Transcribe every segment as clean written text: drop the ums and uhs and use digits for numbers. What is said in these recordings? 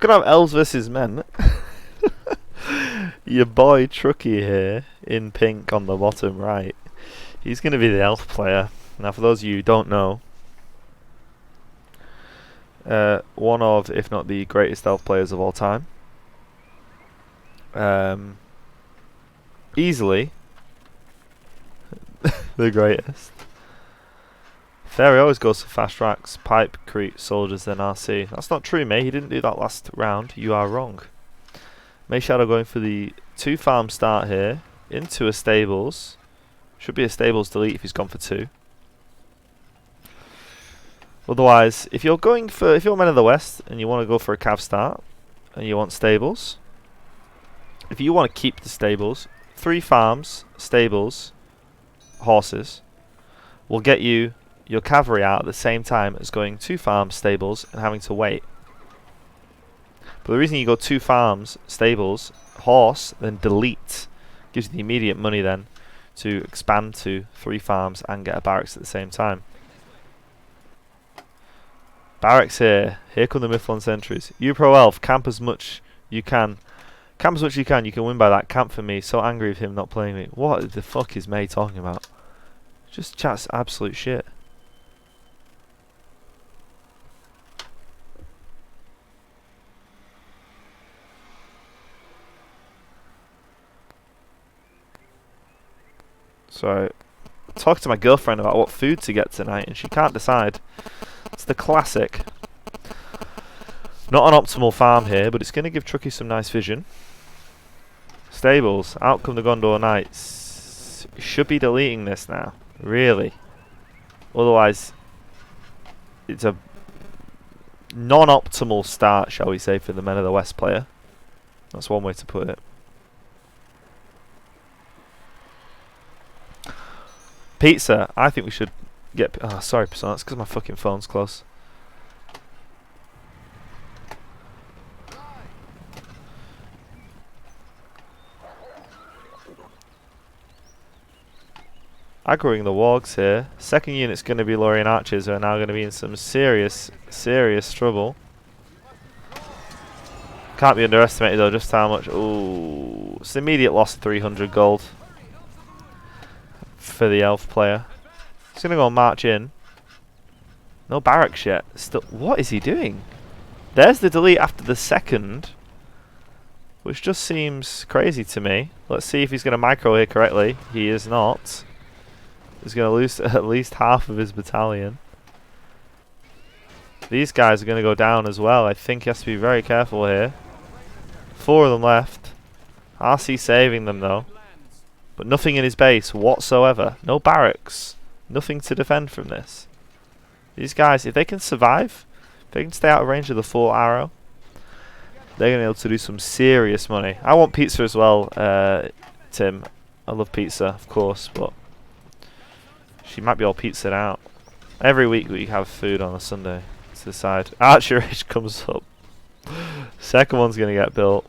Gonna have elves versus men. Your boy Trucky here in pink on the bottom right. He's gonna be the elf player. Now, for those of you who don't know, one of, if not the greatest elf players of all time. Easily the greatest. Fairy always goes for fast racks, pipe, creep, soldiers, then RC. That's not true, mate. He didn't do that last round. You are wrong. MayShadow going for the 2 farm start here into a stables. Should be a stables delete if he's gone for 2. Otherwise, if you're Men of the West and you want to go for a cav start and you want stables, if you want to keep the stables, 3 farms, stables, horses will get you your cavalry out at the same time as going 2 farms, stables, and having to wait. But the reason you go 2 farms, stables, horse, then delete, gives you the immediate money then to expand to 3 farms and get a barracks at the same time. Barracks here. Here come the Mythlon sentries. You pro elf, camp as much you can. Camp as much you can. You can win by that. Camp for me. So angry with him not playing me. What the fuck is May talking about? Just chats absolute shit. So, I talked to my girlfriend about what food to get tonight and she can't decide. It's the classic. Not an optimal farm here, but it's going to give Trucky some nice vision. Stables. Out come the Gondor Knights. Should be deleting this now. Really. Otherwise, it's a non-optimal start, shall we say, for the Men of the West player. That's one way to put it. Pizza. I think we should get... Oh, sorry, Persona. That's because my fucking phone's close. Aggroing the wargs here. Second unit's going to be Lorien Archers, who are now going to be in some serious trouble. Can't be underestimated though just how much... Ooh, it's an immediate loss of 300 gold for the elf player. He's going to go and march in. No barracks yet. Still, what is he doing? There's the delete after the second, which just seems crazy to me. Let's see if he's going to micro here correctly. He is not. He's going to lose at least half of his battalion. These guys are going to go down as well. I think he has to be very careful here. 4 of them left. RC saving them though. But nothing in his base whatsoever. No barracks. Nothing to defend from this. These guys, if they can survive, if they can stay out of range of the 4 arrow, they're going to be able to do some serious money. I want pizza as well, Tim. I love pizza, of course, but she might be all pizzaed out. Every week we have food on a Sunday to decide. Archer Age comes up. Second one's going to get built.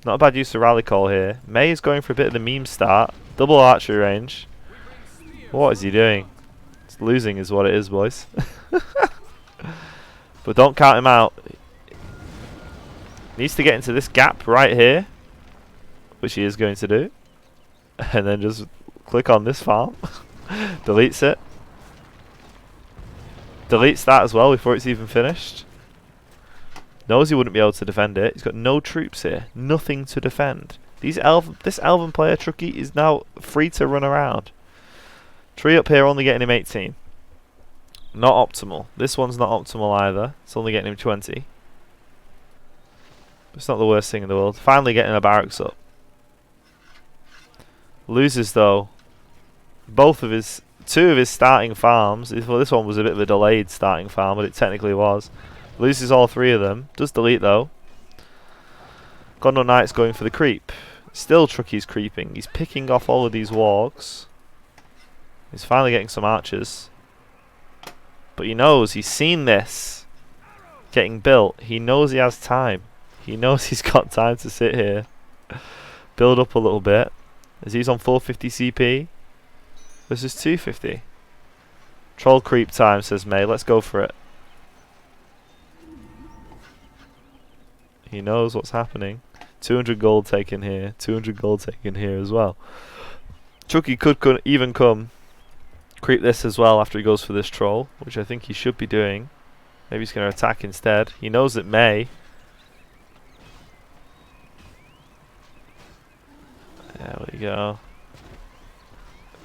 Not a bad use of rally call here. May is going for a bit of the meme start. Double archery range. What is he doing? It's losing is what it is, boys. But don't count him out. Needs to get into this gap right here, which he is going to do. And then just click on this farm. Deletes it. Deletes that as well before it's even finished. Knows he wouldn't be able to defend it. He's got no troops here. Nothing to defend. This elven player, Trucky, is now free to run around. Tree up here only getting him 18. Not optimal. This one's not optimal either. It's only getting him 20. But it's not the worst thing in the world. Finally getting a barracks up. Loses though both of his... 2 of his starting farms. Well, this one was a bit of a delayed starting farm, but it technically was. Loses all 3 of them. Does delete though. Gondor Knight's going for the creep. Still Trucky's creeping. He's picking off all of these wargs. He's finally getting some archers. But he knows, he's seen this getting built. He knows he has time. He knows he's got time to sit here. Build up a little bit. As he's on 450 CP. This is 250. Troll creep time, says May. Let's go for it. He knows what's happening. 200 gold taken here. 200 gold taken here as well. Trucky could even come creep this as well after he goes for this troll, which I think he should be doing. Maybe he's going to attack instead. He knows that May. There we go.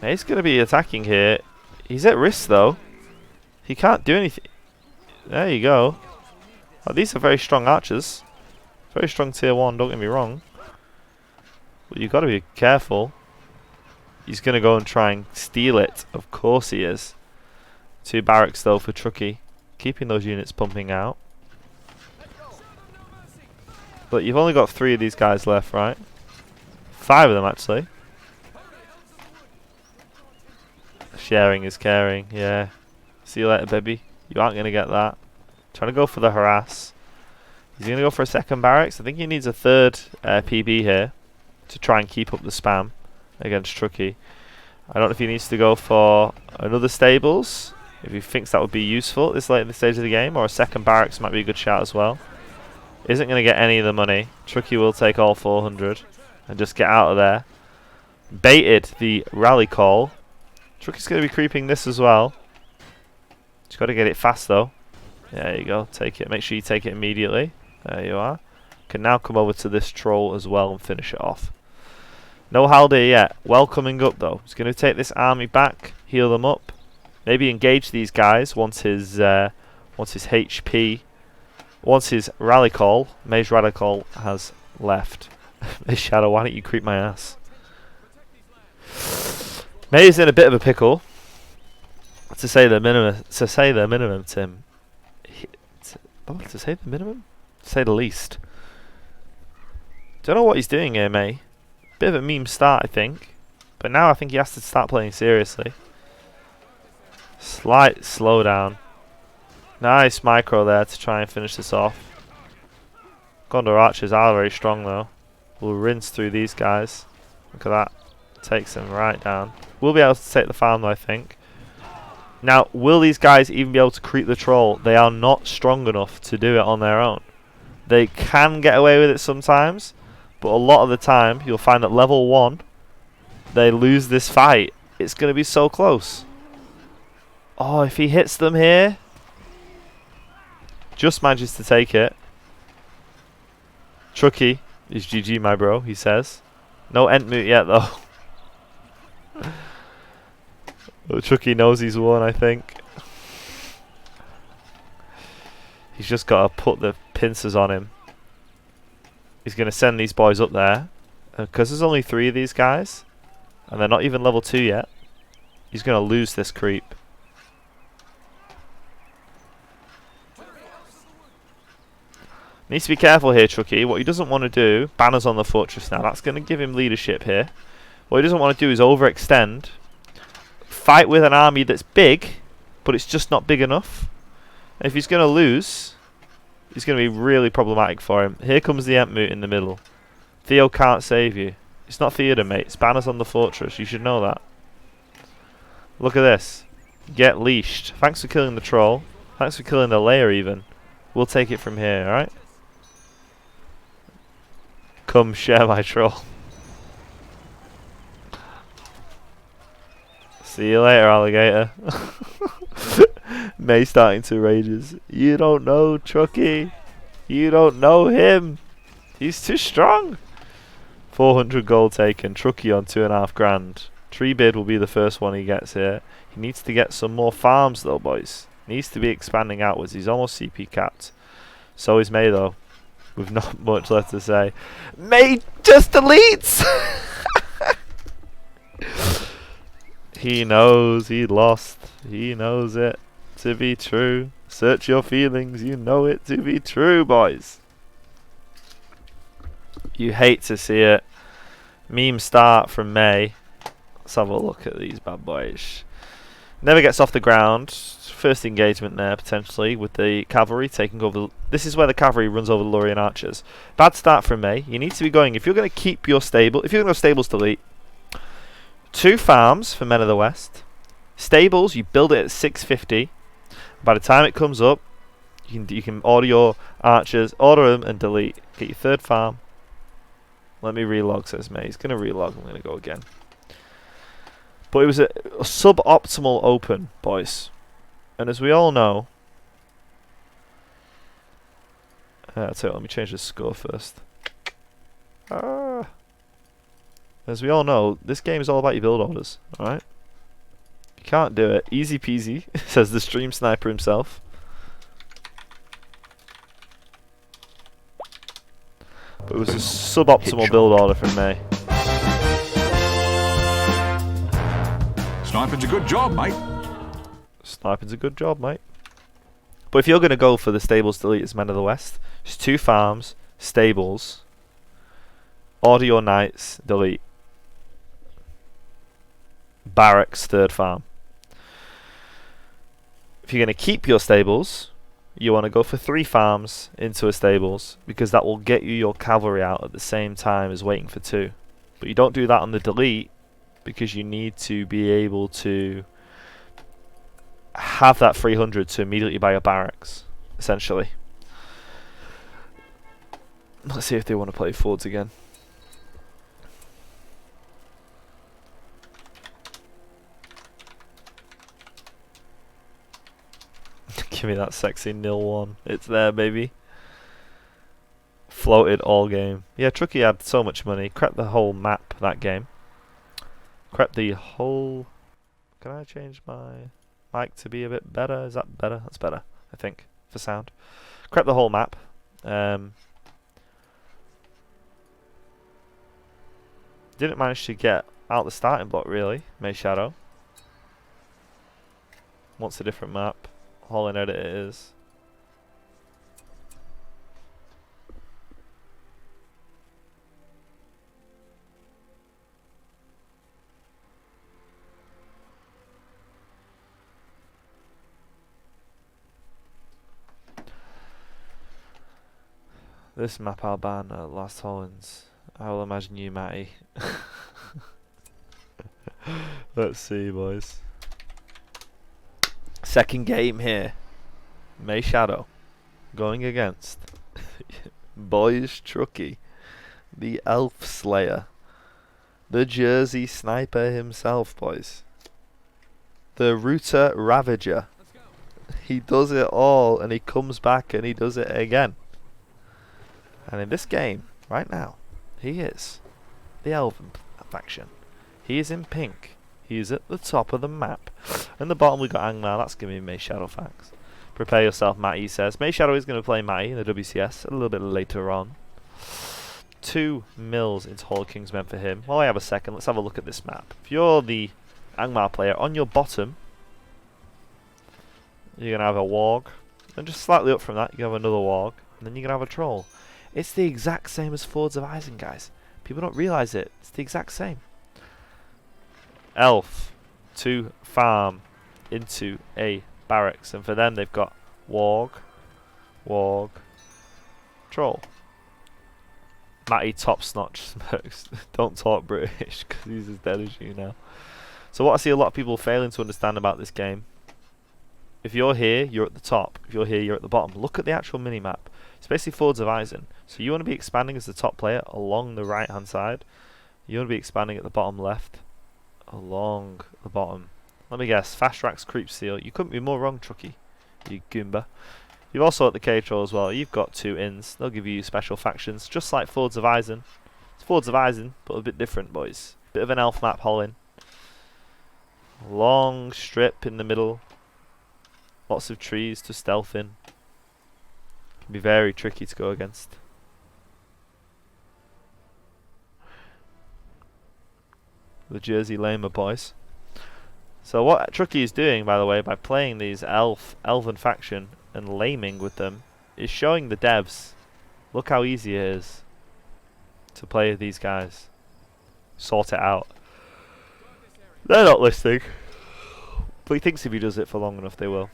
May's going to be attacking here. He's at risk though. He can't do anything. There you go. Oh, these are very strong archers. Very strong tier 1, don't get me wrong. But you've got to be careful. He's going to go and try and steal it. Of course he is. 2 barracks though for Trucky. Keeping those units pumping out. But you've only got 3 of these guys left, right? 5 of them actually. Sharing is caring, yeah. See you later, baby. You aren't going to get that. Trying to go for the harass. He's going to go for a second barracks. I think he needs a third PB here to try and keep up the spam against Trucky. I don't know if he needs to go for another stables, if he thinks that would be useful at this late in the stage of the game, or a second barracks might be a good shout as well. Isn't going to get any of the money. Trucky will take all 400 and just get out of there. Baited the rally call. Trucky's going to be creeping this as well. Just got to get it fast though. There you go, take it. Make sure you take it immediately. There you are. Can now come over to this troll as well and finish it off. No Haldir yet. Well coming up though. He's going to take this army back, heal them up. Maybe engage these guys once his HP, once his rally call, May's rally call has left. May Shadow, why don't you creep my ass? May's in a bit of a pickle. To say the minimum, Tim. To say the minimum? To say the least. Don't know what he's doing here, May. Bit of a meme start, I think. But now I think he has to start playing seriously. Slight slowdown. Nice micro there to try and finish this off. Gondor archers are very strong though. We'll rinse through these guys. Look at that. Takes them right down. We'll be able to take the farm though, I think. Now, will these guys even be able to creep the troll? They are not strong enough to do it on their own. They can get away with it sometimes, but a lot of the time, you'll find at level 1, they lose this fight. It's going to be so close. Oh, if he hits them here, just manages to take it. Trucky is GG, my bro, he says. No Entmoot yet, though. Well, Trucky knows he's won, I think. He's just got to put the pincers on him. He's going to send these boys up there. Because there's only 3 of these guys, and they're not even level 2 yet, he's going to lose this creep. Needs to be careful here, Trucky. What he doesn't want to do, banners on the fortress now. That's going to give him leadership here. What he doesn't want to do is overextend. Fight with an army that's big, but it's just not big enough. And if he's going to lose, it's going to be really problematic for him. Here comes the Entmoot in the middle. Theo can't save you. It's not theatre, mate. It's banners on the fortress. You should know that. Look at this. Get leashed. Thanks for killing the troll. Thanks for killing the layer even. We'll take it from here, alright? Come share my troll. See you later, alligator. May starting to rages. You don't know Trucky. You don't know him. He's too strong. 400 gold taken. Trucky on 2.5 grand. Tree bid will be the first one he gets here. He needs to get some more farms though, boys. Needs to be expanding outwards. He's almost CP capped. So is May though. With not much left to say. May just deletes! He knows he lost. He knows it to be true. Search your feelings. You know it to be true, boys. You hate to see it. Meme start from May. Let's have a look at these bad boys. Never gets off the ground. First engagement there, potentially, with the cavalry taking over. This is where the cavalry runs over the Lorien archers. Bad start from May. You need to be going, if you're going to keep your stable, if you're going to have stables delete, 2 farms for Men of the West. Stables, you build it at 650. By the time it comes up, You can order your archers, order them and delete. Get your third farm. Let me relog, says May. He's going to relog. I'm going to go again. But it was a suboptimal open, boys. And as we all know... I'll tell you, let me change the score first. As we all know, this game is all about your build orders, alright? You can't do it. Easy peasy, says the stream sniper himself. But it was a suboptimal build order from May. Sniping's a good job, mate. Sniping's a good job, mate. But if you're going to go for the stables delete as Men of the West, just 2 farms, stables, order your knights, delete. Barracks, 3rd farm. If you're going to keep your stables, you want to go for 3 farms into a stables, because that will get you your cavalry out at the same time as waiting for 2. But you don't do that on the delete, because you need to be able to have that 300 to immediately buy your barracks, essentially. Let's see if they want to play forwards again. Give me that sexy 0-1. It's there, baby. Floated all game. Yeah, Trucky had so much money. Crept the whole map that game. Crept the whole... Can I change my mic to be a bit better? Is that better? That's better, I think, for sound. Crept the whole map. Didn't manage to get out the starting block, really. MayShadow. Wants a different map. All in edit it is. This map I'll ban at Last Hollins. I will imagine you, Matty. Let's see, boys. Second game here. MayShadow going against Boyz Trucky, the Elf Slayer, the Jersey Sniper himself, boys. The Router Ravager. He does it all, and he comes back and he does it again. And in this game, right now, he is the Elven faction. He is in pink. He is at the top of the map. In the bottom we got Angmar. That's going to be MayShadowFax. Prepare yourself, Matty says. MayShadow is going to play Matty in the WCS a little bit later on. 2 mils into Hall of Kings meant for him. While I have a second, let's have a look at this map. If you're the Angmar player, on your bottom, you're going to have a warg. And just slightly up from that, you can have another warg. And then you're going to have a troll. It's the exact same as Fords of Isengard, guys. People don't realise it. It's the exact same. Elf to farm into a barracks. And for them, they've got warg, warg, troll. Matty top snotch smokes. Don't talk British because he's as dead as you now. So what I see a lot of people failing to understand about this game. If you're here, you're at the top. If you're here, you're at the bottom. Look at the actual mini-map. It's basically Fords of Isen. So you want to be expanding as the top player along the right hand side. You want to be expanding at the bottom left. Along the bottom. Let me guess. Fast Racks Creep Seal. You couldn't be more wrong, Trucky. You goomba. You've also at the K-Troll as well. You've got 2 inns. They'll give you special factions. Just like Fords of Isen. It's Fords of Isen, but a bit different, boys. Bit of an elf map hole-in. Long strip in the middle. Lots of trees to stealth in. Can be very tricky to go against. The Jersey Lamer boys. So what Trucky is doing, by the way, by playing these Elven faction and laming with them, is showing the devs, look how easy it is to play these guys. Sort it out. They're not listening. But he thinks if he does it for long enough, they will.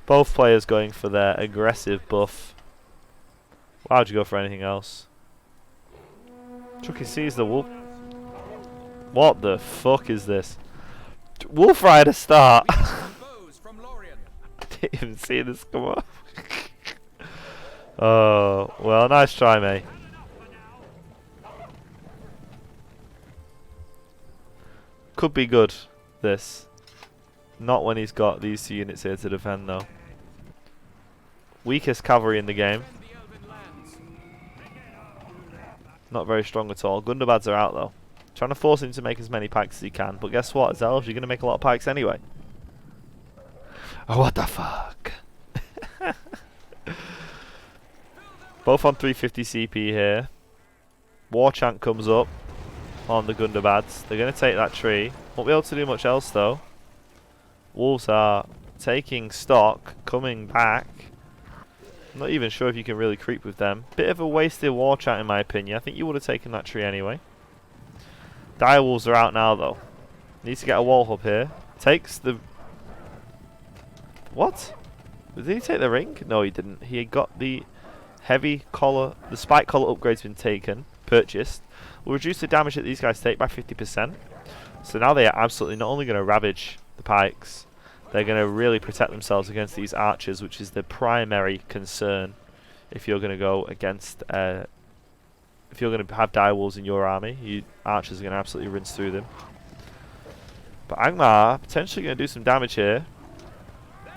Both players going for their aggressive buff. Why would you go for anything else? Trucky sees the wolf. What the fuck is this? Wolf Rider start. I didn't even see this come up. Oh, well, nice try, mate. Could be good, this. Not when he's got these 2 units here to defend, though. Weakest cavalry in the game. Not very strong at all. Gundabad's are out, though. Trying to force him to make as many pikes as he can. But guess what? As Elves, you're going to make a lot of pikes anyway. Oh, what the fuck? Both on 350 CP here. War Chant comes up on the Gundabads. They're going to take that tree. Won't be able to do much else, though. Wolves are taking stock, coming back. I'm not even sure if you can really creep with them. Bit of a wasted war chant in my opinion. I think you would have taken that tree anyway. Direwolves are out now though. Needs to get a wall hub here. Takes the... What? Did he take the ring? No, he didn't. He got the heavy collar... The spike collar upgrade's been taken. Purchased. Will reduce the damage that these guys take by 50%. So now they are absolutely not only going to ravage the pikes, they're going to really protect themselves against these archers, which is the primary concern if you're going to go against... if you're going to have direwolves in your army, archers are going to absolutely rinse through them. But Angmar potentially going to do some damage here.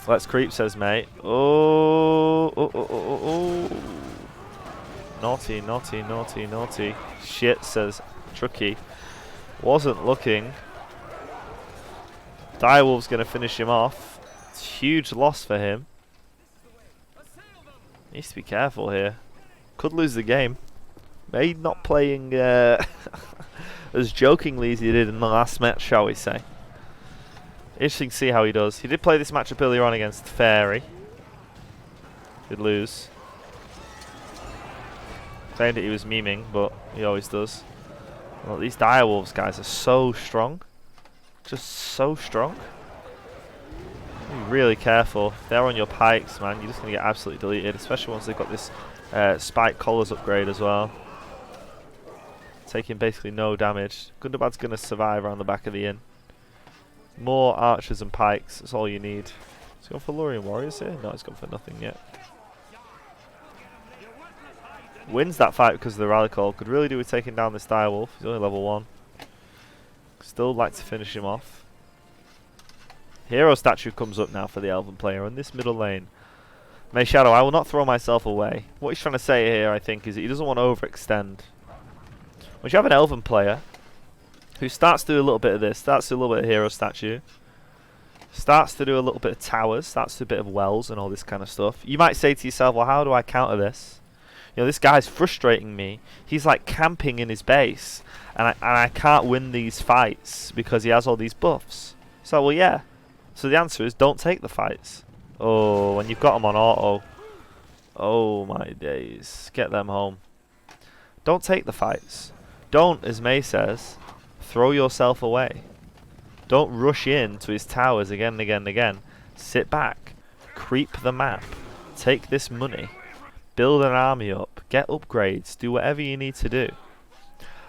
Let's creep, says mate. Oh, oh, oh, oh, oh. Naughty, naughty, naughty, naughty. Shit, says Trucky. Wasn't looking. Direwolf's going to finish him off. It's a huge loss for him. Needs to be careful here. Could lose the game. Maybe not playing as jokingly as he did in the last match, shall we say. Interesting to see how he does. He did play this matchup earlier on against Fairy. Did lose. Claimed that he was memeing, but he always does. Well, these direwolves guys are so strong. Just so strong. Be really careful. If they're on your pikes, man, you're just going to get absolutely deleted, especially once they've got this spike collars upgrade as well. Taking basically no damage. Gundabad's going to survive around the back of the inn. More archers and pikes, that's all you need. He's gone for Lurian Warriors here? No, he's gone for nothing yet. Wins that fight because of the rally call. Could really do with taking down this direwolf. He's only level 1. Still like to finish him off. Hero statue comes up now for the Elven player in this middle lane. MayShadow, I will not throw myself away. What he's trying to say here, I think, is that he doesn't want to overextend. Once you have an Elven player who starts to do a little bit of this, starts to do a little bit of hero statue, starts to do a little bit of towers, starts to do a bit of wells and all this kind of stuff, you might say to yourself, well, how do I counter this? You know, this guy's frustrating me. He's like camping in his base, and I can't win these fights because he has all these buffs. So, well, yeah. So the answer is don't take the fights. Oh, when you've got them on auto. Oh, my days. Get them home. Don't take the fights. Don't, as May says, throw yourself away. Don't rush in to his towers again and again and again. Sit back. Creep the map. Take this money. Build an army up. Get upgrades. Do whatever you need to do.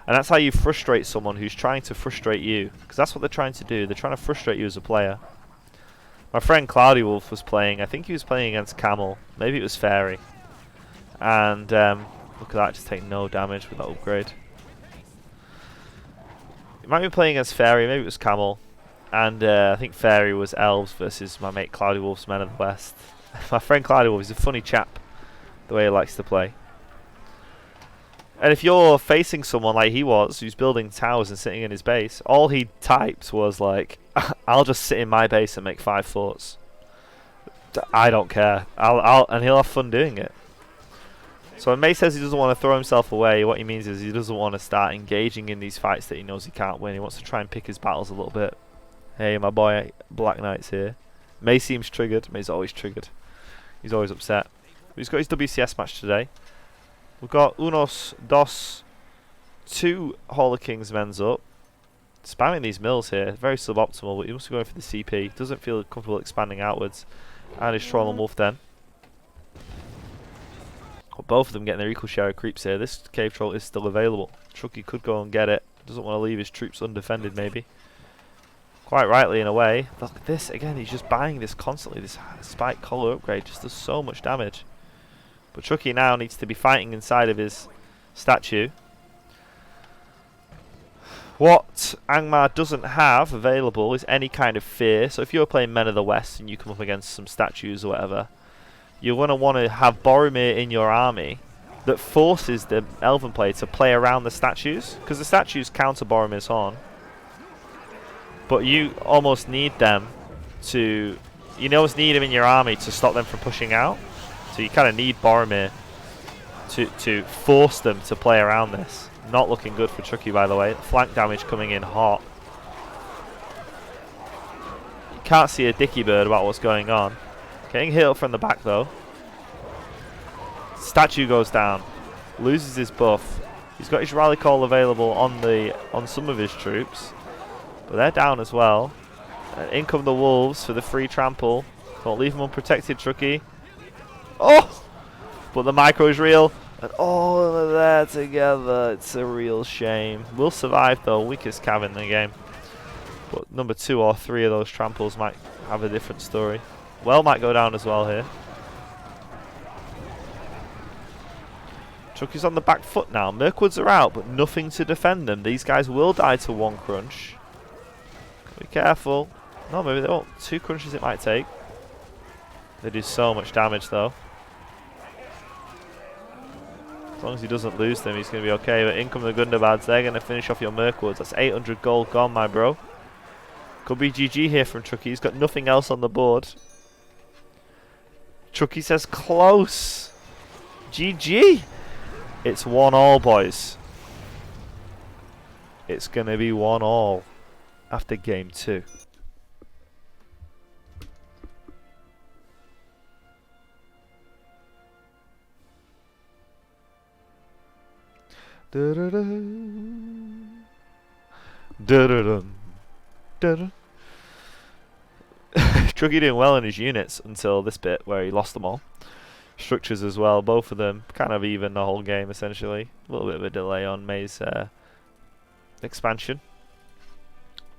And that's how you frustrate someone who's trying to frustrate you. Because that's what they're trying to do. They're trying to frustrate you as a player. My friend Cloudy Wolf was playing. I think he was playing against Camel. Maybe it was Fairy. And look at that. Just take no damage with that upgrade. He might be playing against Fairy. Maybe it was Camel. And I think Fairy was Elves versus my mate Cloudy Wolf's Men of the West. My friend Cloudy Wolf is a funny chap. The way he likes to play. And if you're facing someone like he was, who's building towers and sitting in his base, all he typed was like, I'll just sit in my base and make 5 forts. I don't care. And he'll have fun doing it. So when May says he doesn't want to throw himself away, what he means is he doesn't want to start engaging in these fights that he knows he can't win. He wants to try and pick his battles a little bit. Hey, my boy Black Knight's here. May seems triggered. May's always triggered. He's always upset. He's got his WCS match today. We've got Unos, Dos, 2 Hall of Kings men's up. Spamming these mills here. Very suboptimal, but he must be going for the CP. Doesn't feel comfortable expanding outwards. And his Troll and Wolf Den. Got both of them getting their equal share of creeps here. This cave troll is still available. Trucky could go and get it. Doesn't want to leave his troops undefended, maybe. Quite rightly, in a way. Look at this. Again, he's just buying this constantly. This spike collar upgrade just does so much damage. But Trucky now needs to be fighting inside of his statue. What Angmar doesn't have available is any kind of fear. So if you're playing Men of the West and you come up against some statues or whatever, you're going to want to have Boromir in your army that forces the Elven player to play around the statues, because the statues counter Boromir's horn. But you almost need them to... You almost need him in your army to stop them from pushing out. So you kind of need Boromir to force them to play around this. Not looking good for Trucky, by the way. Flank damage coming in hot. You can't see a dicky bird about what's going on. Getting hit up from the back, though. Statue goes down. Loses his buff. He's got his rally call available on some of his troops. But they're down as well. In come the wolves for the free trample. Don't leave them unprotected, Trucky. Oh! But the micro is real. And all of that together, it's a real shame. We'll survive though, weakest cav in the game. But number 2 or 3 of those tramples might have a different story. Well might go down as well here. Trucky's on the back foot now. Mirkwoods are out, but nothing to defend them. These guys will die to 1 crunch. Be careful. No, maybe they won't. 2 crunches it might take. They do so much damage though. As long as he doesn't lose them, he's going to be okay. But in come the Gundabad's. They're going to finish off your Mirkwoods. That's 800 gold gone, my bro. Could be GG here from Trucky. He's got nothing else on the board. Trucky says close. GG. It's 1-1, boys. It's going to be 1-1 after game 2. Trucky doing well in his units until this bit where he lost them all. Structures as well, both of them kind of even the whole game essentially. A little bit of a delay on May's expansion.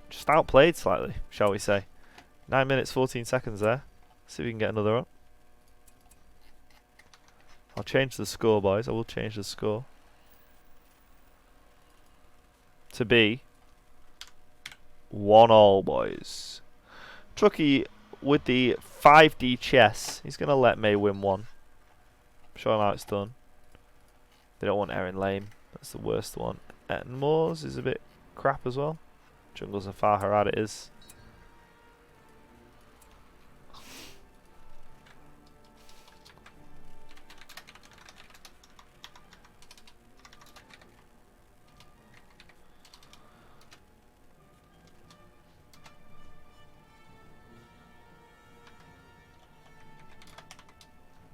Just outplayed slightly, shall we say. 9 minutes 14 seconds there. See if we can get another up. I'll change the score, boys. I will change the score to be 1-1, boys. Trucky with the 5D chess. He's going to let May win one. Show him how it's done. They don't want Erin lame. That's the worst one. Moors is a bit crap as well. Jungles and Far Harad it is.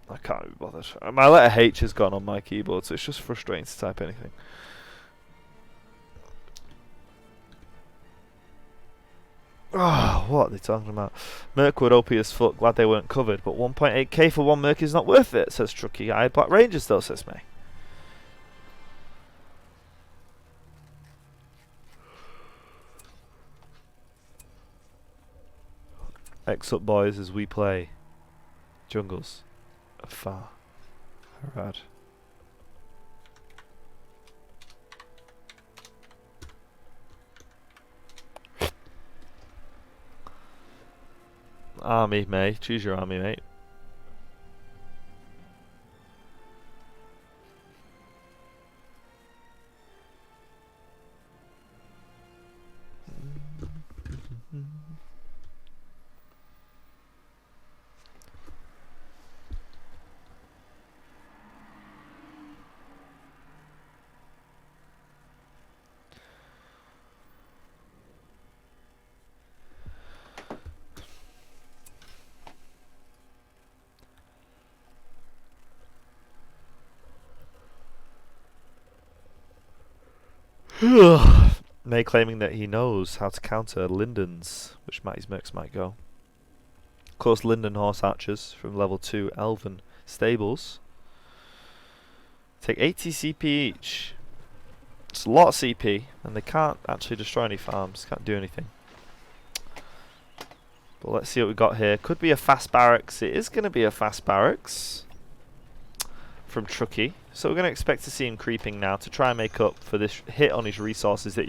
I can't be bothered. My letter H has gone on my keyboard, so it's just frustrating to type anything. Oh, what are they talking about? Mirkwood OP as fuck, glad they weren't covered, but 1.8k for 1 Mirk is not worth it, says Trucky. I had Black Rangers though, says May. X up, boys, as we play Jungles of Far Harad. Army, May. Choose your army, mate. May claiming that he knows how to counter Linden's, which Matty's Mercs might go. Of course, Linden Horse Archers from level 2 Elven Stables take 80 CP each. It's a lot of CP, and they can't actually destroy any farms, can't do anything. But let's see what we got here. Could be a fast barracks. It is going to be a fast barracks. from Trucky. So we're going to expect to see him creeping now to try and make up for this hit on his resources that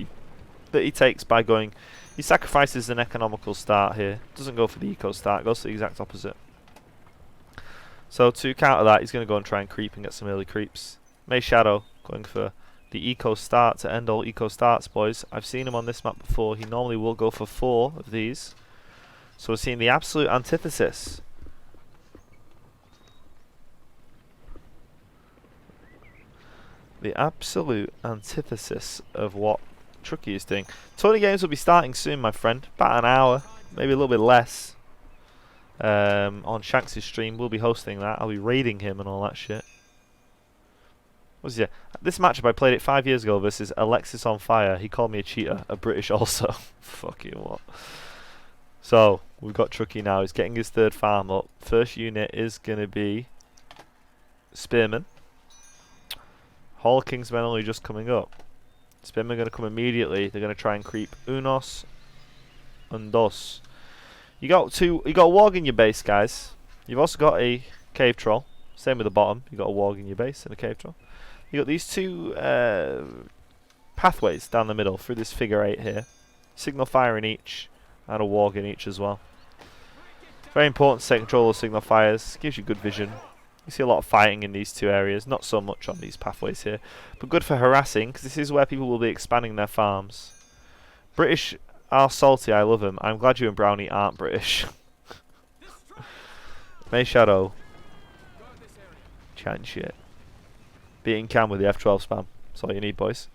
he takes by going. He sacrifices an economical start here. Doesn't go for the eco start. Goes for the exact opposite. So to counter that, he's going to go and try and creep and get some early creeps. MayShadow going for the eco start to end all eco starts, boys. I've seen him on this map before. He normally will go for 4 of these. So we're seeing the absolute antithesis. The absolute antithesis of what Trucky is doing. 20 games will be starting soon, my friend. About an hour, maybe a little bit less. On Shanks' stream, we'll be hosting that. I'll be raiding him and all that shit. What's it? This matchup, I played it 5 years ago versus Alexis on Fire. He called me a cheater, a British also. Fucking what? So we've got Trucky now. He's getting his 3rd farm up. First unit is gonna be Spearman. Hall of Kingsmen only just coming up. Spearmen are going to come immediately. They're going to try and creep unos and dos. You got a warg in your base, guys. You've also got a cave troll. Same with the bottom. You got a warg in your base and a cave troll. You got these 2 pathways down the middle through this figure 8 here. Signal fire in each and a warg in each as well. Very important to take control of signal fires. Gives you good vision. You see a lot of fighting in these 2 areas, not so much on these pathways here, but good for harassing, because this is where people will be expanding their farms. British are salty, I love them. I'm glad you and Brownie aren't British. MayShadow. Chatting shit. Beating Cam with the F12 spam. That's all you need, boys.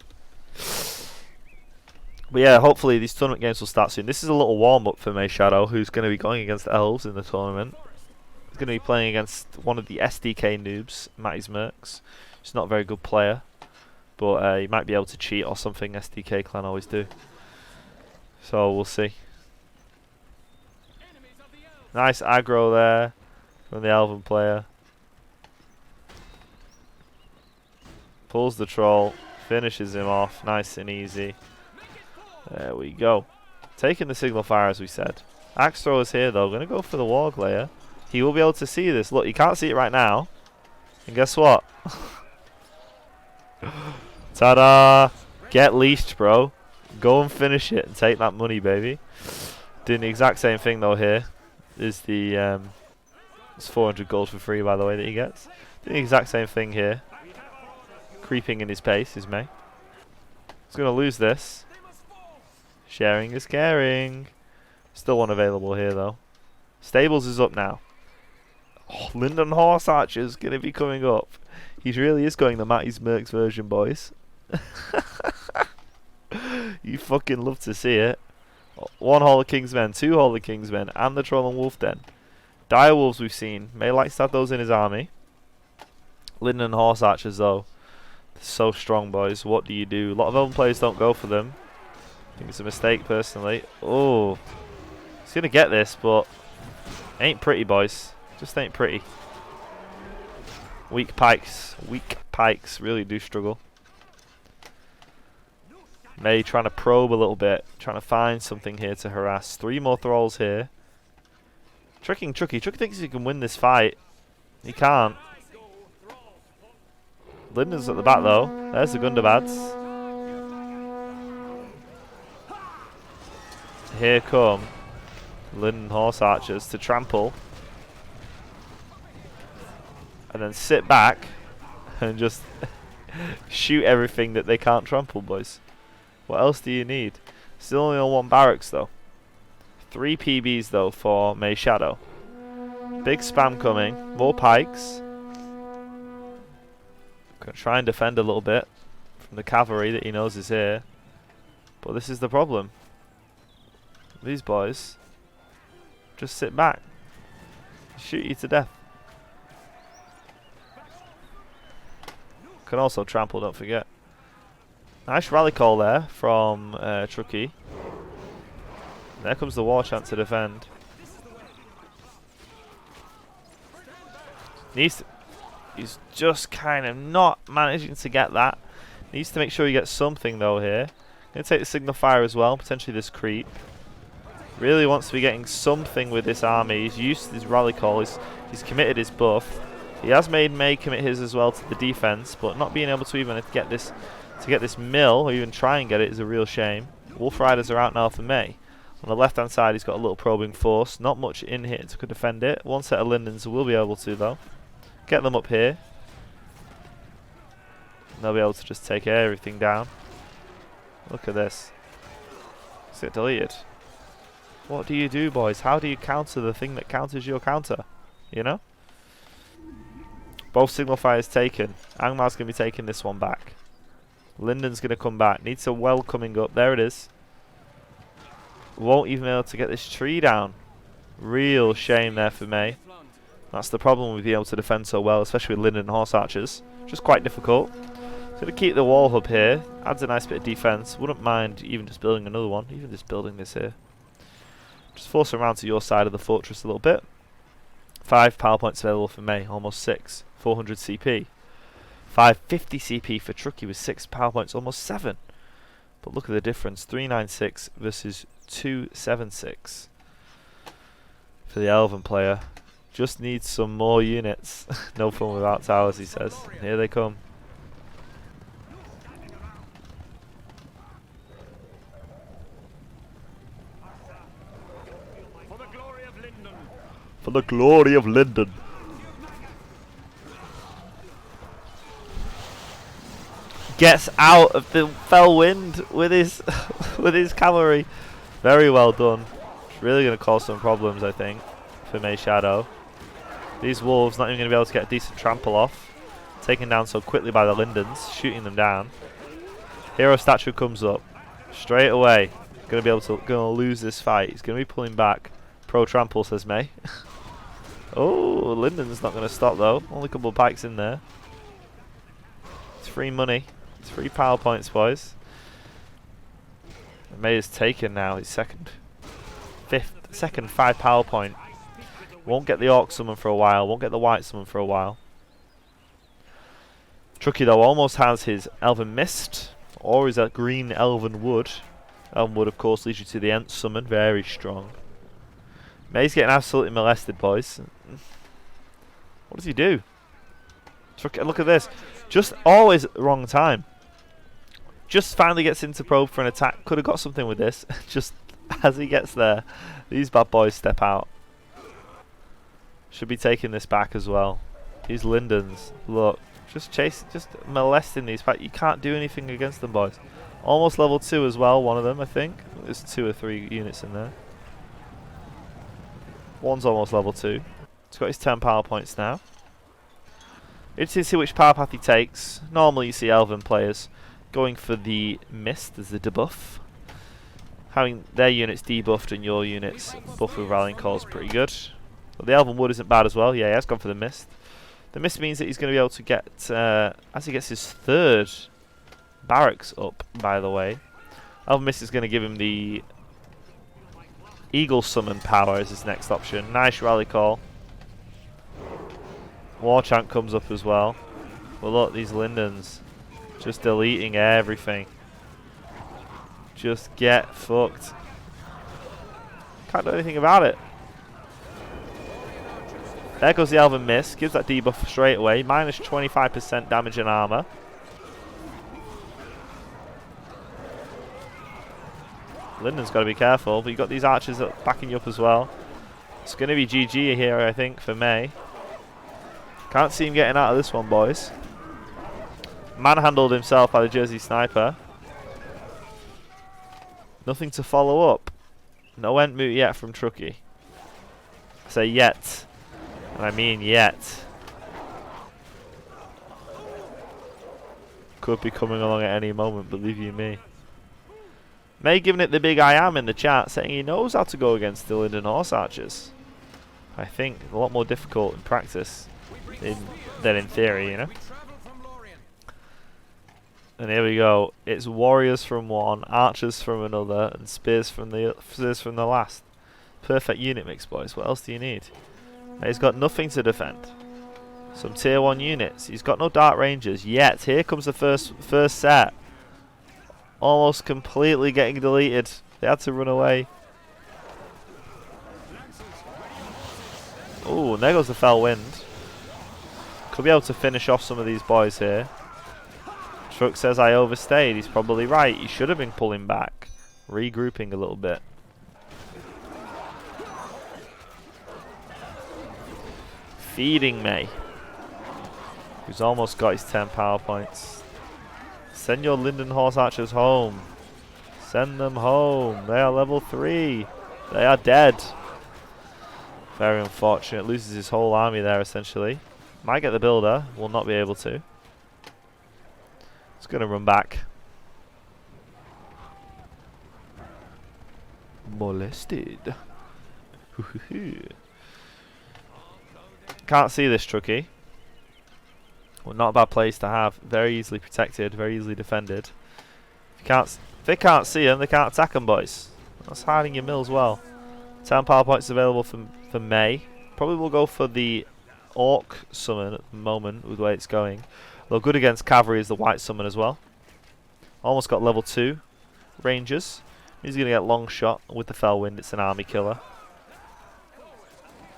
But yeah, hopefully these tournament games will start soon. This is a little warm-up for MayShadow, who's going to be going against Elves in the tournament. Going to be playing against one of the SDK noobs, MotW's. He's not a very good player, but he might be able to cheat or something. SDK clan always do. So we'll see. Nice aggro there from the Elven player. Pulls the troll, finishes him off, nice and easy. There we go. Taking the signal fire as we said. Axe thrower's here though. Going to go for the warg layer. He will be able to see this. Look, you can't see it right now. And guess what? Ta-da! Get leashed, bro. Go and finish it and take that money, baby. Doing the exact same thing, though, here. Is the... it's 400 gold for free, by the way, that he gets. Doing the exact same thing here. Creeping in his pace is May. He's going to lose this. Sharing is caring. Still one available here, though. Stables is up now. Oh, Linden Horse Archer's going to be coming up. He really is going the Matty's Mercs version, boys. You fucking love to see it. 1 Hall of Kingsmen, 2 Hall of Kingsmen, and the Troll and Wolf Den. Dire Wolves we've seen. May likes to have those in his army. Linden Horse Archers, though. They're so strong, boys. What do you do? A lot of Elven players don't go for them. I think it's a mistake, personally. Oh. He's going to get this, but... ain't pretty, boys. Just ain't pretty. Weak pikes really do struggle. May trying to probe a little bit, trying to find something here to harass. 3 more thralls here. Tricking Trucky. Trucky thinks he can win this fight. He can't. Linden's at the back though. There's the Gundabad's. Here come Linden Horse Archers to trample. And then sit back and just shoot everything that they can't trample, boys. What else do you need? Still only on 1 barracks though. 3 PBs though for MayShadow. Big spam coming. More pikes. Gonna try and defend a little bit from the cavalry that he knows is here. But this is the problem. These boys just sit back. Shoot you to death. Can also trample, don't forget. Nice rally call there from Trucky. There comes the war chant to defend. He's just kind of not managing to get that. Needs to make sure he gets something though here. Gonna take the signal fire as well, potentially this creep. Really wants to be getting something with this army. He's used his rally call, he's committed his buff. He has made May commit his as well to the defense, but not being able to even get this mill or even try and get it is a real shame. Wolf Riders are out now for May. On the left hand side he's got a little probing force, not much in here to defend it. One set of Lindens will be able to though. Get them up here. They'll be able to just take everything down. Look at this. Let's get deleted. What do you do, boys? How do you counter the thing that counters your counter? You know? Both signal fires taken. Angmar's going to be taking this one back. Linden's going to come back. Needs a well coming up. There it is. Won't even be able to get this tree down. Real shame there for May. That's the problem with being able to defend so well, especially with Linden and Horse Archers. Just quite difficult. Going to keep the wall hub here. Adds a nice bit of defense. Wouldn't mind even just building another one. Even just building this here. Just force them around to your side of the fortress a little bit. 5 power points available for May. Almost 6. 400 CP. 550 CP for Trucky with 6 power points. Almost 7. But look at the difference. 396 versus 276. For the Elven player. Just needs some more units. No fun without towers, he says. And here they come. For the glory of Linden. Gets out of the fell wind with his with his cavalry. Very well done. It's really going to cause some problems, I think, for MayShadow. These wolves not even going to be able to get a decent trample off. Taken down so quickly by the Lindens, shooting them down. Hero statue comes up straight away. Going to lose this fight. He's going to be pulling back. Pro trample, says May. Oh, Linden's not going to stop though. Only a couple of pikes in there. It's free money. It's free power points, boys. May is taken now. He's second 5 power point. Won't get the Orc summon for a while. Won't get the White summon for a while. Trucky though almost has his Elven Mist or his green Elven Wood. Elven Wood of course leads you to the Ent summon. Very strong. May's getting absolutely molested, boys. What does he do? Look at this. Just always wrong time. Just finally gets into probe for an attack. Could have got something with this. Just as he gets there, these bad boys step out. Should be taking this back as well. These Lindens, look, just molesting these. You can't do anything against them, boys. Almost level 2 as well, one of them, I think. There's 2 or 3 units in there. One's almost level 2. He's got his 10 power points now. Interesting to see which power path he takes. Normally you see Elven players going for the Mist as the debuff. Having their units debuffed and your units buffed with Rallying Call is pretty good. But the Elven Wood isn't bad as well. Yeah, he has gone for the Mist. The Mist means that he's going to be able to get, as he gets his 3rd barracks up, by the way. Elven Mist is going to give him the Eagle Summon power as his next option. Nice Rally Call. War Chant comes up as well. But look, these Lindens just deleting everything. Just get fucked. Can't do anything about it. There goes the Elven Mist. Gives that debuff straight away. Minus 25% damage and armor. Linden's got to be careful, but you've got these archers backing you up as well. It's going to be GG here, I think, for May. Can't see him getting out of this one, boys. Manhandled himself by the Jersey Sniper. Nothing to follow up. No Entmoot yet from Trucky. I say yet. And I mean yet. Could be coming along at any moment, believe you me. May giving it the big I am in the chat, saying he knows how to go against the Linden Horse Archers. I think a lot more difficult in practice than in theory, you know. And here we go. It's warriors from one, archers from another, and spears from the last. Perfect unit mix, boys. What else do you need? He's got nothing to defend. Some tier 1 units. He's got no Dark Rangers yet. Here comes the first set. Almost completely getting deleted. They had to run away. Oh, and there goes the Fell Wind. Could be able to finish off some of these boys here. Truck says I overstayed. He's probably right. He should have been pulling back. Regrouping a little bit. Feeding May. Who's almost got his 10 power points. Send your Linden Horse Archers home. Send them home. They are level 3. They are dead. Very unfortunate. Loses his whole army there essentially. Might get the builder. Will not be able to. It's going to run back. Molested. Can't see this Trucky. Well, not a bad place to have. Very easily protected. Very easily defended. If they can't see them, they can't attack them, boys. That's hiding your mills well. 10 power points available for May. Probably will go for the Orc summon at the moment with the way it's going. Though good against cavalry is the white summon as well. Almost got level 2 rangers. He's going to get long shot with the Fellwind. It's an army killer.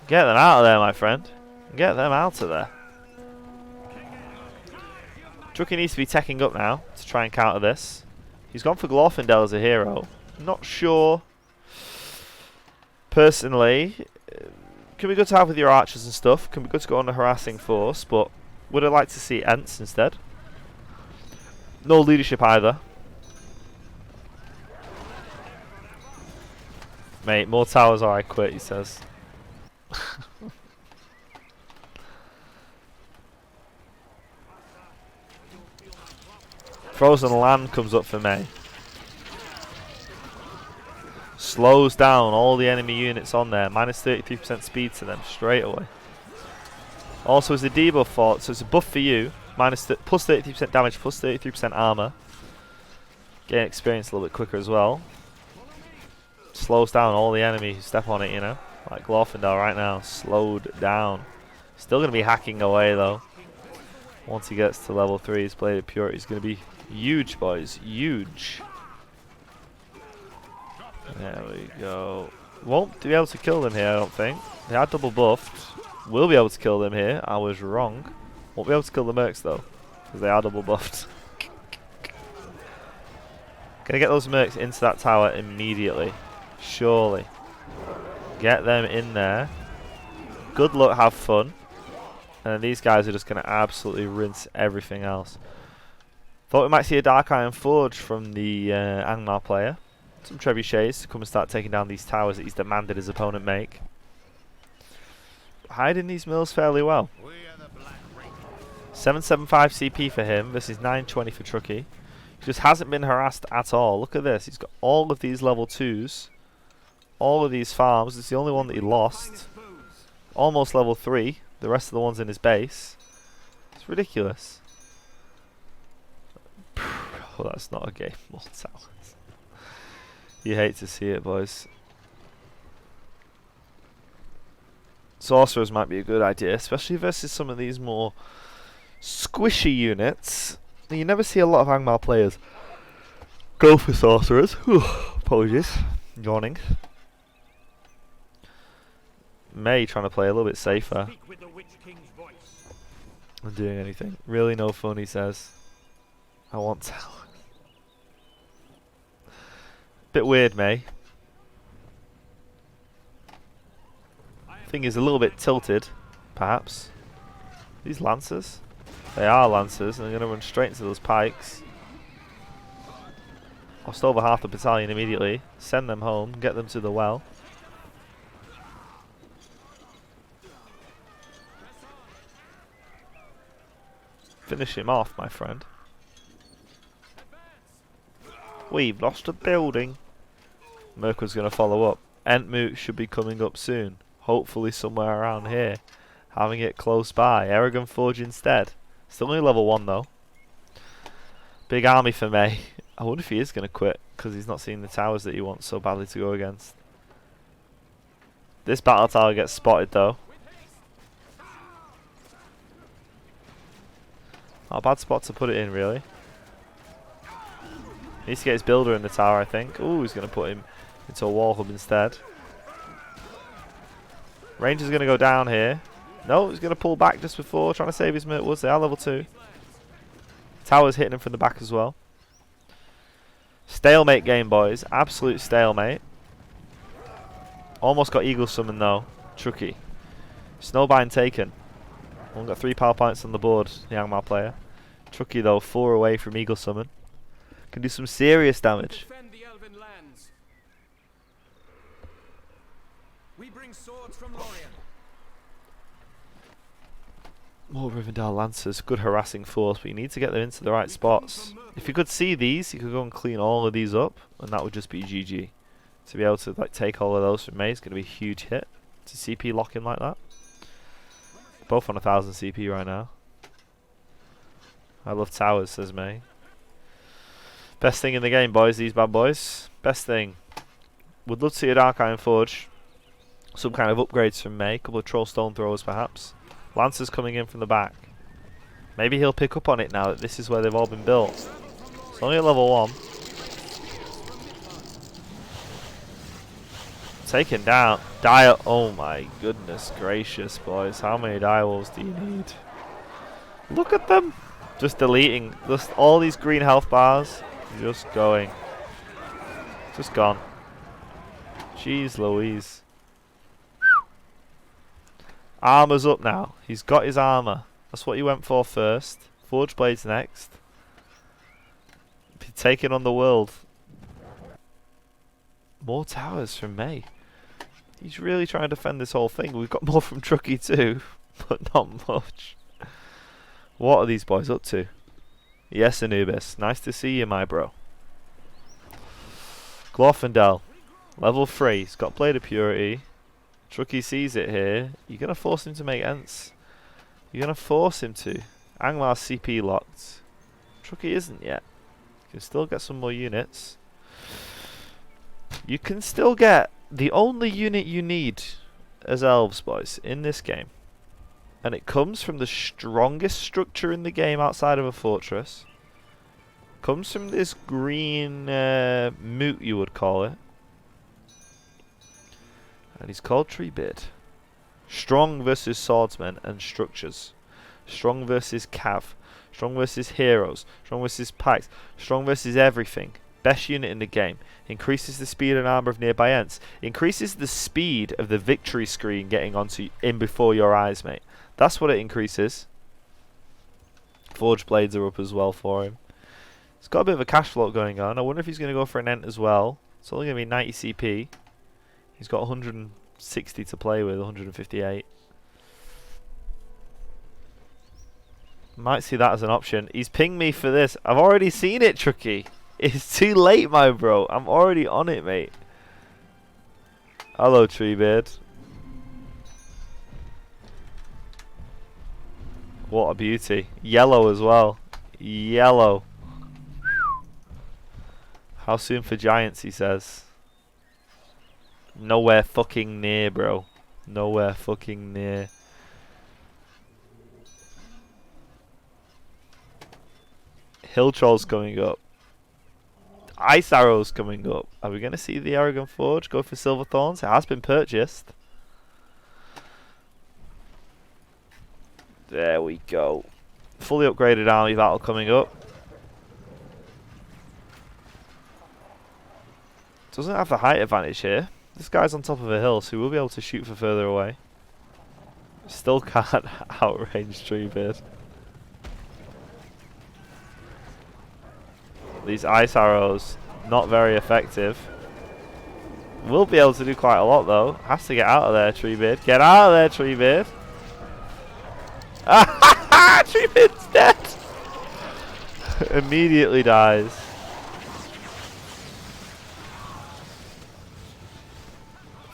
Get them out of there, my friend. Get them out of there. Trucky needs to be teching up now to try and counter this. He's gone for Glorfindel as a hero. Not sure. Personally, can be good to have with your archers and stuff. Can be good to go on a harassing force, but would I like to see Ents instead? No leadership either. Mate, more towers or I quit, he says. Frozen Land comes up for May. Slows down all the enemy units on there. Minus 33% speed to them straight away. Also is a debuff for, so it's a buff for you. Plus 33% damage, plus 33% armor. Gain experience a little bit quicker as well. Slows down all the enemy who step on it, you know. Like Glorfindel right now, slowed down. Still going to be hacking away though. Once he gets to level 3, his Blade of Purity is going to be huge, boys. Huge. There we go. Won't be able to kill them here, I don't think. They are double buffed. Will be able to kill them here. I was wrong. Won't be able to kill the mercs though, because they are double buffed. Gonna get those mercs into that tower immediately. Surely. Get them in there. Good luck, have fun. And these guys are just gonna absolutely rinse everything else. Thought we might see a Dark Iron Forge from the Angmar player. Some trebuchets to come and start taking down these towers that he's demanded his opponent make. Hiding these mills fairly well. 775 CP for him versus 920 for Trucky. He just hasn't been harassed at all. Look at this. He's got all of these level 2s. All of these farms. It's the only one that he lost. Almost level 3. The rest of the ones in his base. It's ridiculous. Oh, that's not a game. More towers. You hate to see it, boys. Sorcerers might be a good idea, especially versus some of these more squishy units. You never see a lot of Angmar players go for sorcerers. Whew, apologies. Yawning. May trying to play a little bit safer than doing anything. Really no fun, he says. I want towers. Bit weird, May. Thing is a little bit tilted, perhaps. These lancers? They are lancers, and they're going to run straight into those pikes. Lost over half the battalion immediately. Send them home, get them to the well. Finish him off, my friend. We've lost a building. Merkel's going to follow up. Entmoot should be coming up soon. Hopefully somewhere around here. Having it close by. Aragon Forge instead. Still only level 1 though. Big army for May. I wonder if he is going to quit, because he's not seeing the towers that he wants so badly to go against. This battle tower gets spotted though. Not a bad spot to put it in, really. Needs to get his builder in the tower, I think. Ooh, he's going to put him into a wall hub instead. Ranger's going to go down here. No, he's going to pull back just before, trying to save his MotWs. They are level 2. Tower's hitting him from the back as well. Stalemate game, boys. Absolute stalemate. Almost got Eagle Summon though. Trucky. Snowbind taken. Only got 3 power points on the board, the Angmar player. Trucky though, 4 away from Eagle Summon. Can do some serious damage. We bring swords from Lorien. More Rivendell Lancers, good harassing force, but you need to get them into the right spots. If you could see these, you could go and clean all of these up, and that would just be GG. To be able to like take all of those from May is going to be a huge hit. To CP lock in like that. Both on 1000 CP right now. I love towers, says May. Best thing in the game, boys, these bad boys. Best thing. Would love to see a Dark Iron Forge. Some kind of upgrades from May. A couple of Troll Stone throwers perhaps. Lancers coming in from the back. Maybe he'll pick up on it now that this is where they've all been built. It's only at level 1. Taken down. Oh my goodness gracious, boys. How many direwolves do you need? Look at them. Just deleting. Just all these green health bars. Just going. Just gone. Jeez Louise. Armor's up now. He's got his armor. That's what he went for first. Forge Blades next. Taking on the world. More towers from May. He's really trying to defend this whole thing. We've got more from Trucky too, but not much. What are these boys up to? Yes, Anubis. Nice to see you, my bro. Glorfindel. Level 3. He's got Blade of Purity. Trucky sees it here. You're going to force him to make Ents. You're going to force him to. Angmar's CP locked. Trucky isn't yet. You can still get some more units. You can still get the only unit you need as Elves, boys, in this game. And it comes from the strongest structure in the game outside of a fortress. Comes from this green moot, you would call it. And he's called Treebeard. Strong versus swordsmen and structures. Strong versus cav. Strong versus heroes. Strong versus pikes. Strong versus everything. Best unit in the game. Increases the speed and armor of nearby Ents. Increases the speed of the victory screen getting onto in before your eyes, mate. That's what it increases. Forge Blades are up as well for him. He's got a bit of a cash float going on. I wonder if he's going to go for an Ent as well. It's only going to be 90 CP. He's got 160 to play with, 158. Might see that as an option. He's pinged me for this. I've already seen it, Trucky. It's too late, my bro. I'm already on it, mate. Hello, Treebeard. What a beauty. Yellow as well. Yellow. How soon for giants, he says. Nowhere fucking near, bro. Nowhere fucking near. Hill Troll's coming up. Ice Arrow's coming up. Are we going to see the Aragon Forge go for Silver Thorns? It has been purchased. There we go. Fully upgraded army battle coming up. Doesn't have the height advantage here. This guy's on top of a hill, so we'll be able to shoot for further away. Still can't outrange Treebeard. These ice arrows, not very effective. We'll be able to do quite a lot though. Has to get out of there, Treebeard. Get out of there, Treebeard. Treebeard's dead. Immediately dies.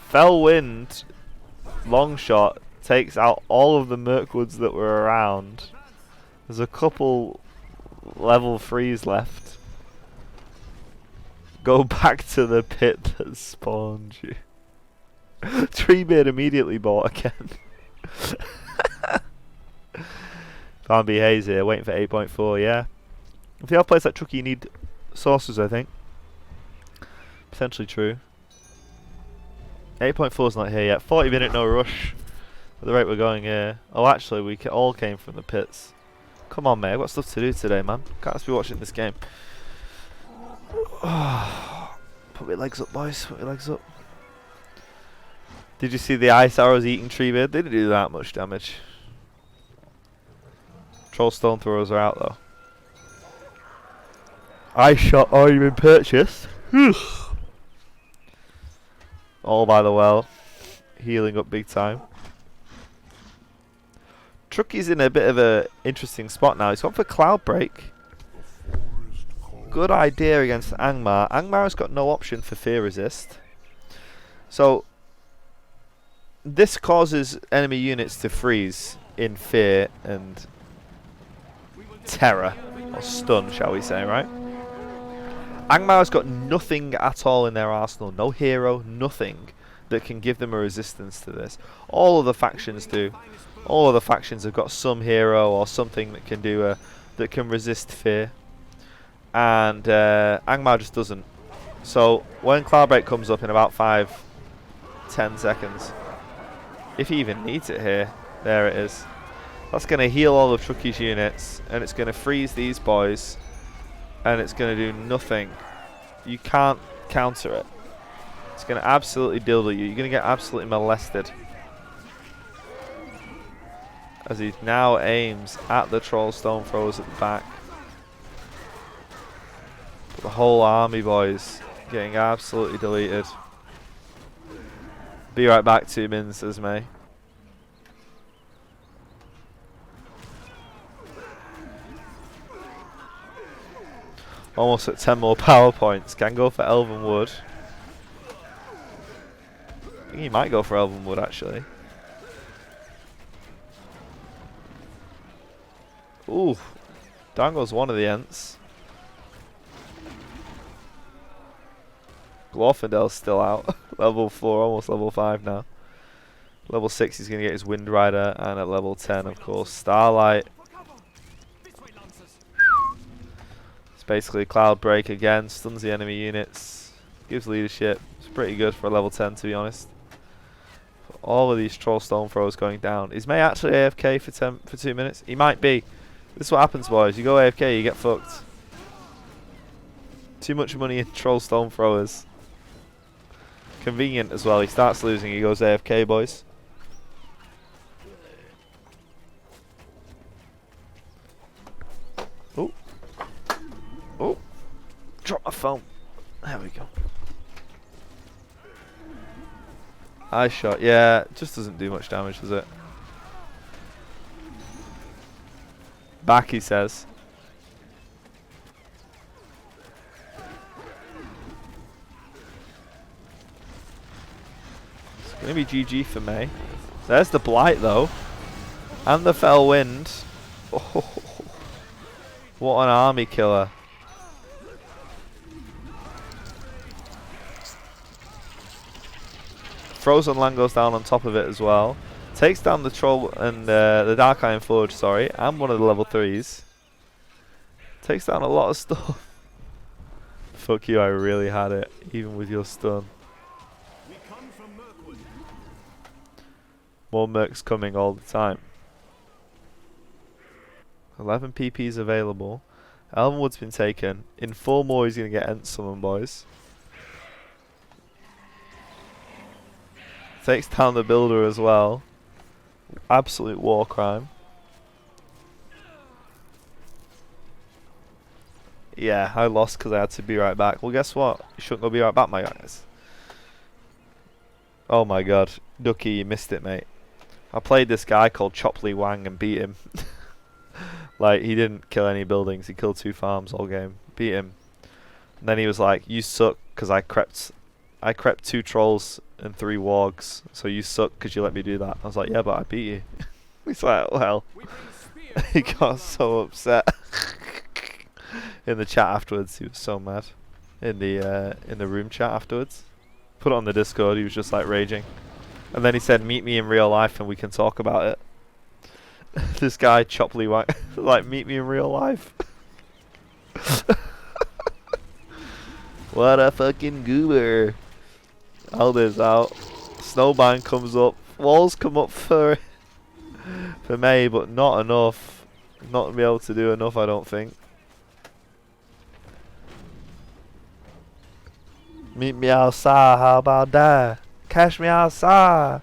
Fell Wind, long shot, takes out all of the Mirkwoods that were around. There's a couple level 3s left. Go back to the pit that spawned you. Treebeard immediately bought again. Found B Hayes here, waiting for 8.4, yeah. If you have players like Trucky, you need sources, I think. Potentially true. 8.4 is not here yet. 40-minute no rush. the rate we're going here. Oh, actually, we all came from the pits. Come on, mate. I've got stuff to do today, man. Can't just be watching this game. Put your legs up, boys. Put your legs up. Did you see the ice arrows eating tree bird? They didn't do that much damage. Troll stone throwers are out, though. Ice shot already been purchased. All by the well. Healing up big time. Trucky's in a bit of a interesting spot now. He's gone for Cloud Break. Good idea against Angmar. Angmar has got no option for fear resist. So this causes enemy units to freeze in fear and terror. Or stun, shall we say, right? Angmar has got nothing at all in their arsenal. No hero, nothing that can give them a resistance to this. All of the factions do. All of the factions have got some hero or something that can do that can resist fear. And Angmar just doesn't. So when Cloudbreak comes up in about 5-10 seconds, if he even needs it here, there it is. That's going to heal all of Trucky's units, and it's going to freeze these boys, and it's going to do nothing. You can't counter it. It's going to absolutely dildo you. You're going to get absolutely molested. As he now aims at the troll stone throwers at the back. But the whole army, boys, getting absolutely deleted. Be right back, 2 mins, says May. Almost at 10 more power points. Can go for Elven Wood. I think he might go for Elven Wood, actually. Ooh. Down goes one of the Ents. Glorfindel's still out. Level 4, almost level 5 now. Level 6 he's going to get his Wind Rider, and at level 10 of course Starlight. It's basically Cloud Break again, stuns the enemy units, gives leadership. It's pretty good for a level 10 to be honest. All of these troll stone throwers going down. Is May actually AFK for 2 minutes? He might be. This is what happens, boys. You go AFK, you get fucked. Too much money in troll stone throwers. Convenient as well. He starts losing, he goes AFK, boys. Oh. Oh. Drop my phone. There we go. Eye shot. Yeah, it just doesn't do much damage, does it? Back, he says. It's going to be GG for May. There's the Blight, though. And the Fell Wind. Oh, what an army killer. Frozen Land goes down on top of it as well. Takes down the Troll and the Dark Iron Forge, sorry, and one of the level 3s. Takes down a lot of stuff. Fuck you, I really had it, even with your stun. More Mercs coming all the time. 11 PPs available. Elvenwood's been taken. In 4 more he's going to get Ent Summon, boys. Takes down the Builder as well. Absolute war crime. Yeah, I lost because I had to be right back. Well, guess what? You shouldn't go be right back, my guys. Oh my god. Ducky, you missed it, mate. I played this guy called Chopley Wang and beat him. Like, he didn't kill any buildings. He killed 2 farms all game. Beat him. And then he was like, you suck because I crept 2 trolls and 3 wargs, so you suck because you let me do that. I was like, yeah, but I beat you. He's like, well. He got so upset. In the chat afterwards, he was so mad. In the room chat afterwards. Put it on the Discord, he was just like raging. And then he said, meet me in real life and we can talk about it. This guy, Chopley, like, meet me in real life. What a fucking goober. Alder's out. Snowbind comes up. Walls come up for for May, but not enough. Not to be able to do enough, I don't think. Meet me outside, how about that? Catch me outside.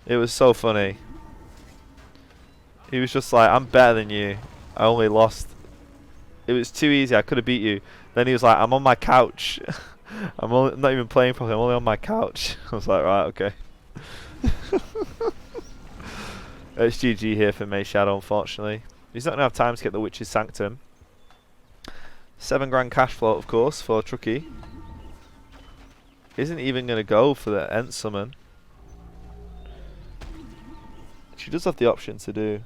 It was so funny. He was just like, I'm better than you. I only lost. It was too easy, I could have beat you. Then he was like, I'm on my couch. I'm not even playing properly, I'm only on my couch. I was like, right, okay. It's GG here for MayShadow, unfortunately. He's not going to have time to get the Witch's Sanctum. 7 grand cash float, of course, for Trucky. Isn't even going to go for the Ent Summon. She does have the option to do.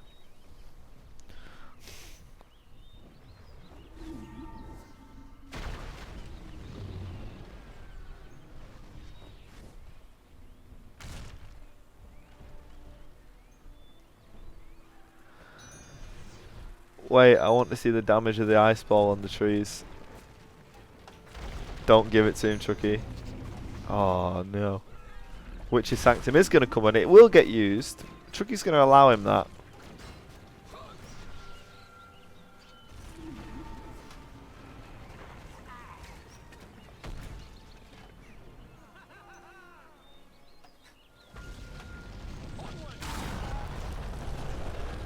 Wait, I want to see the damage of the ice ball on the trees. Don't give it to him, Trucky. Oh no. Witch's Sanctum is going to come on. It will get used. Trucky's going to allow him that.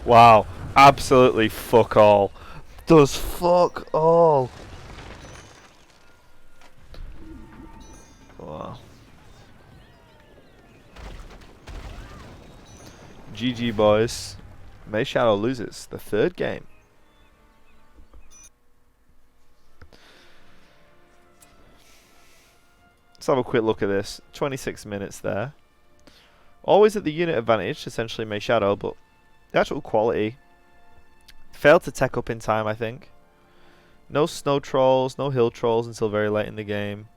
Wow. Absolutely fuck all. Does fuck all. Wow. GG boys. MayShadow loses the 3rd game. Let's have a quick look at this. 26 minutes there. Always at the unit advantage, essentially MayShadow, but the actual quality failed to tech up in time, I think. No snow trolls, no hill trolls until very late in the game.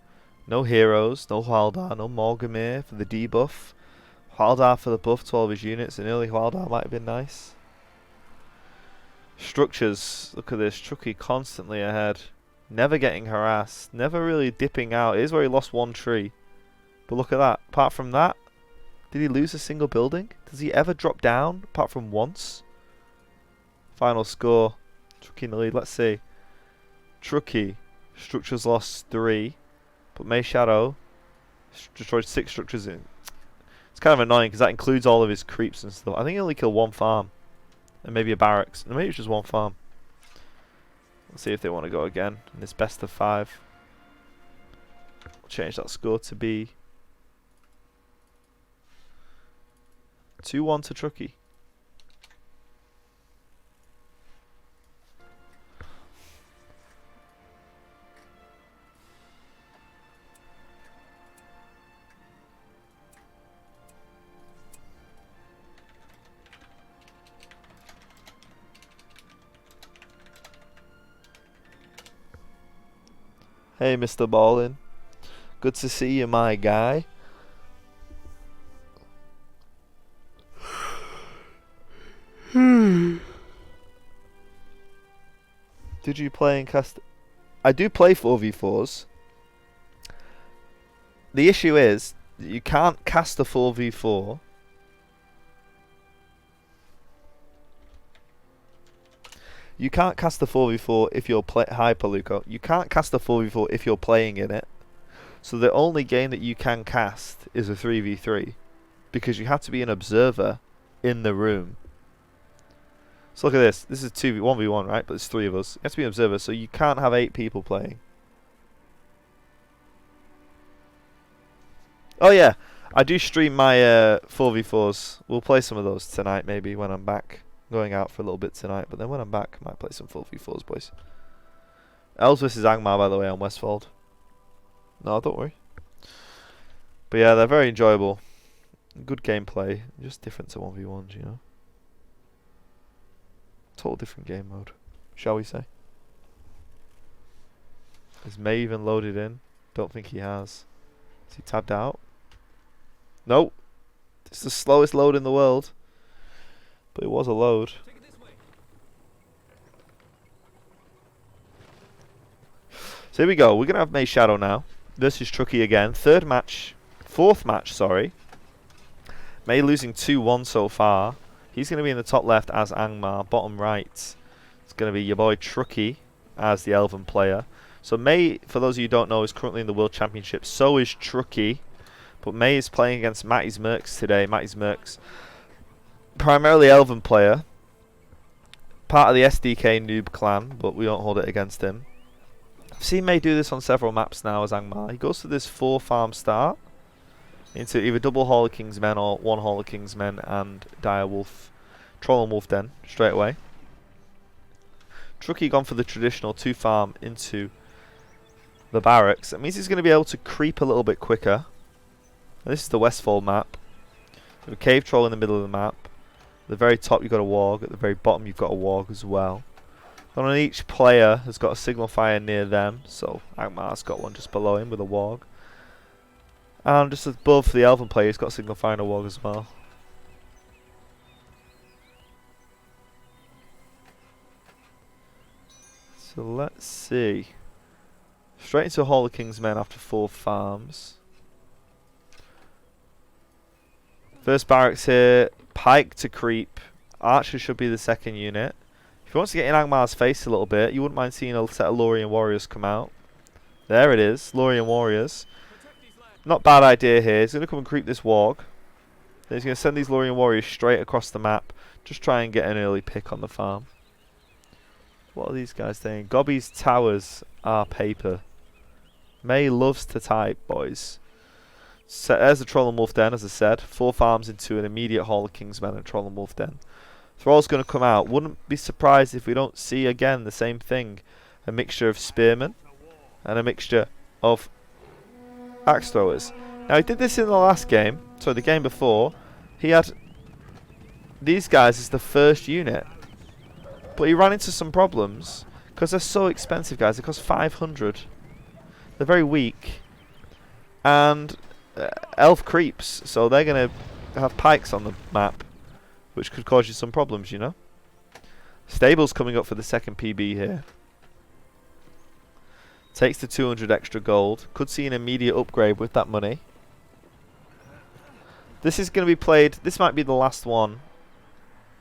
No heroes, no Hwaldar, no Morgamir for the debuff. Hwaldar for the buff to all of his units, and early Hwaldar might have been nice. Structures, look at this, Trucky constantly ahead. Never getting harassed, never really dipping out. It is where he lost 1 tree. But look at that, apart from that, did he lose a single building? Does he ever drop down, apart from once? Final score, Trucky in the lead, let's see. Trucky, structures lost 3, but MayShadow destroyed 6 structures in. It's kind of annoying because that includes all of his creeps and stuff. I think he only killed 1 farm. And maybe a barracks. And maybe it's just 1 farm. Let's see if they want to go again in this best of 5. We'll change that score to be 2-1 to Trucky. Hey, Mr. Ballin. Good to see you, my guy. Did you play and cast? I do play 4v4s. The issue is that you can't cast a 4v4 You can't cast the 4v4 if you're Hi, Paluco. You can't cast the 4v4 if you're playing in it. So the only game that you can cast is a 3v3. Because you have to be an observer in the room. So look at this. This is 1v1, right? But there's 3 of us. You have to be an observer, so you can't have 8 people playing. Oh yeah, I do stream my 4v4s. We'll play some of those tonight maybe when I'm back. Going out for a little bit tonight, but then when I'm back, I might play some 4v4s, boys. Elves vs Angmar, by the way, on Westfold. No, don't worry. But yeah, they're very enjoyable. Good gameplay. Just different to 1v1s, you know. Total different game mode, shall we say. Is May even loaded in? Don't think he has. Is he tabbed out? Nope. It's the slowest load in the world. But it was a load. So here we go. We're going to have MayShadow now versus Trucky again. 4th match, sorry. May losing 2-1 so far. He's going to be in the top left as Angmar. Bottom right, it's going to be your boy Trucky as the Elven player. So May, for those of you who don't know, is currently in the World Championship. So is Trucky. But May is playing against Matty's Mercs today. Matty's Mercs, primarily Elven player. Part of the SDK noob clan, but we don't hold it against him. I've seen May do this on several maps now as Angmar. He goes to this 4 farm start into either double Hall of King's Men or 1 Hall of King's Men and Dire Wolf, Troll and Wolf Den straight away. Trucky gone for the traditional 2 farm into the barracks. That means he's going to be able to creep a little bit quicker. And this is the Westfold map. Got a cave troll in the middle of the map. At the very top you've got a warg. At the very bottom you've got a warg as well. And on each player has got a signal fire near them. So Angmar's got one just below him with a warg. And just above the Elven player he's got a signal fire and a warg as well. So let's see. Straight into Hall of King's Men after 4 farms. First barracks here. Pike to creep. Archer should be the second unit. If he wants to get in Angmar's face a little bit, you wouldn't mind seeing a set of Lorien Warriors come out. There it is. Lorien Warriors. Not bad idea here. He's going to come and creep this warg. Then he's going to send these Lorien Warriors straight across the map. Just try and get an early pick on the farm. What are these guys saying? Gobby's towers are paper. May loves to type, boys. So there's the Troll and Wolf Den, as I said. 4 farms into an immediate Hall of King's Men and Troll and Wolf Den. Thrall's going to come out. Wouldn't be surprised if we don't see again the same thing. A mixture of spearmen and a mixture of axe throwers. Now he did this in the last game, so the game before. He had these guys as the first unit. But he ran into some problems because they're so expensive, guys. They cost 500. They're very weak. And elf creeps, so they're going to have pikes on the map, which could cause you some problems, you know. Stable's coming up for the second PB here. Takes the 200 extra gold. Could see an immediate upgrade with that money. This is going to be played, this might be the last one,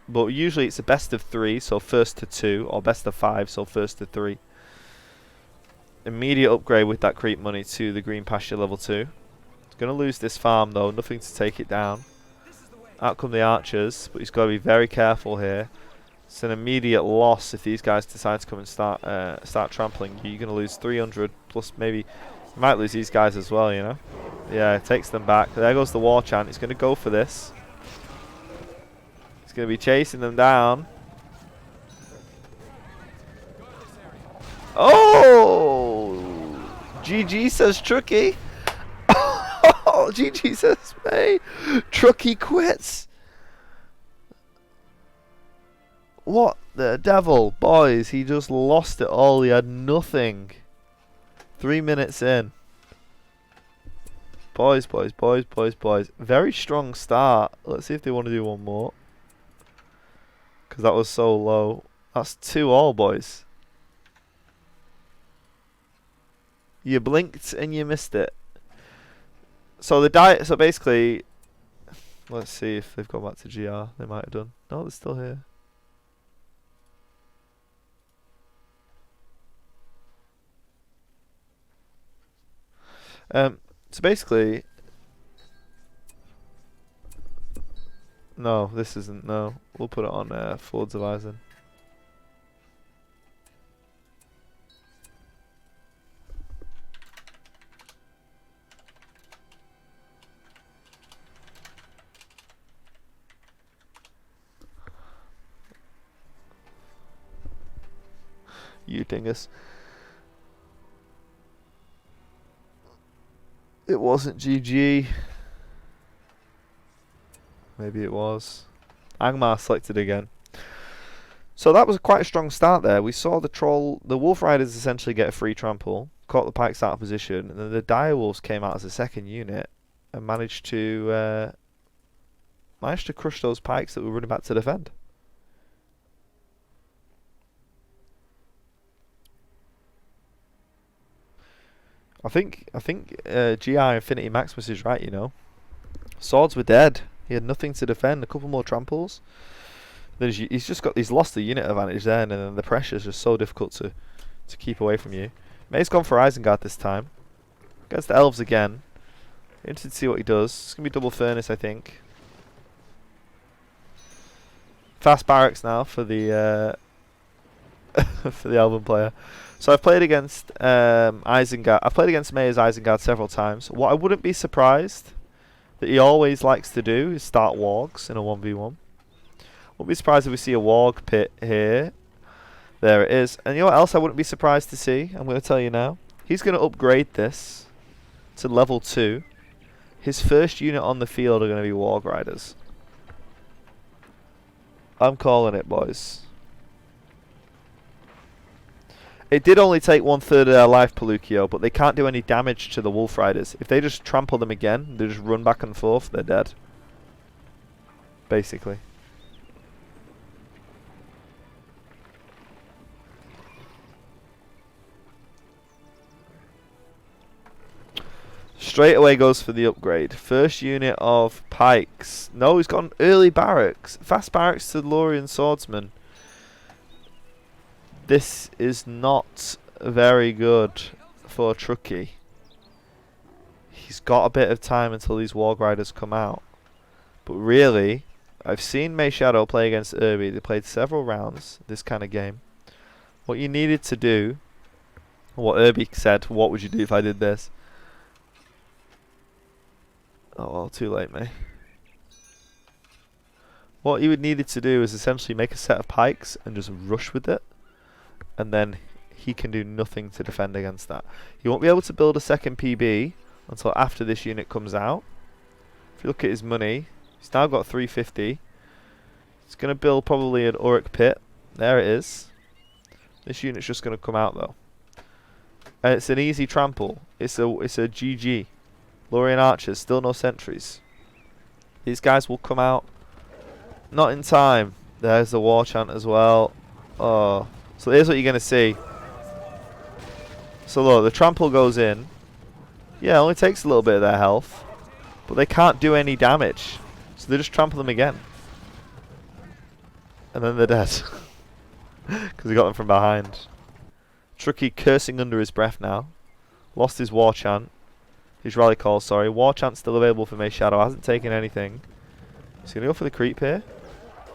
but usually it's a best of 3, so first to 2, or best of 5, so first to 3. Immediate upgrade with that creep money to the green pasture level 2. Going to lose this farm though, nothing to take it down. Out come the archers, but he's got to be very careful here. It's an immediate loss if these guys decide to come and start trampling. You're going to lose 300 plus maybe you might lose these guys as well, you know. Yeah, it takes them back. There goes the war chant. He's going to go for this. He's going to be chasing them down. Oh! GG says Trucky. Oh, GG says May. Trucky quits. What the devil? Boys, he just lost it all. He had nothing. 3 minutes in. Boys. Very strong start. Let's see if they want to do one more. Because that was so low. That's 2-all, boys. You blinked and you missed it. So so basically, let's see if they've gone back to GR. They might have done. No, they're still here. So basically, no, this isn't. No, we'll put it on Fords of Eisen. You dingus. It wasn't GG. Maybe it was. Angmar selected again. So that was quite a strong start there. We saw the Wolf Riders essentially get a free trample, caught the pikes out of position, and then the Dire Wolves came out as a second unit and managed to crush those pikes that were running back to defend. I think GI Infinity Maximus is right, you know. Swords were dead. He had nothing to defend. A couple more tramples. He's lost the unit advantage there, and then the pressure is just so difficult to keep away from you. May's gone for Isengard this time. Against the Elves again. Interested to see what he does. It's gonna be double furnace, I think. Fast barracks now for the for the Elven player. So I've played against Isengard. I've played against May as Isengard several times. What I wouldn't be surprised that he always likes to do is start wargs in a 1v1. Wouldn't be surprised if we see a warg pit here. There it is. And you know what else I wouldn't be surprised to see? I'm going to tell you now. He's going to upgrade this to level 2. His first unit on the field are going to be warg riders. I'm calling it, boys. It did only take 1/3 of their life, Paluccio, but they can't do any damage to the wolf riders. If they just trample them again, they just run back and forth, they're dead. Basically. Straight away goes for the upgrade. First unit of pikes. No, he's gone early barracks. Fast barracks to Lorien swordsman. This is not very good for Trucky. He's got a bit of time until these warg riders come out. But really, I've seen MayShadow play against Irby. They played several rounds this kind of game. What you needed to do, what Irby said, what would you do if I did this? Oh well, too late, mate. What you would needed to do is essentially make a set of pikes and just rush with it. And then he can do nothing to defend against that. He won't be able to build a second PB until after this unit comes out. If you look at his money, he's now got 350. He's going to build probably an Auric pit. There it is. This unit's just going to come out though. And it's an easy trample. It's a GG. Lorien archers, still no sentries. These guys will come out. Not in time. There's the war chant as well. Oh. So here's what you're going to see. So look, the trample goes in. Yeah, it only takes a little bit of their health. But they can't do any damage. So they just trample them again. And then they're dead. Because he got them from behind. Trucky cursing under his breath now. Lost his war chant. His rally call, sorry. War chant still available for MayShadow. Hasn't taken anything. Is he going to go for the creep here?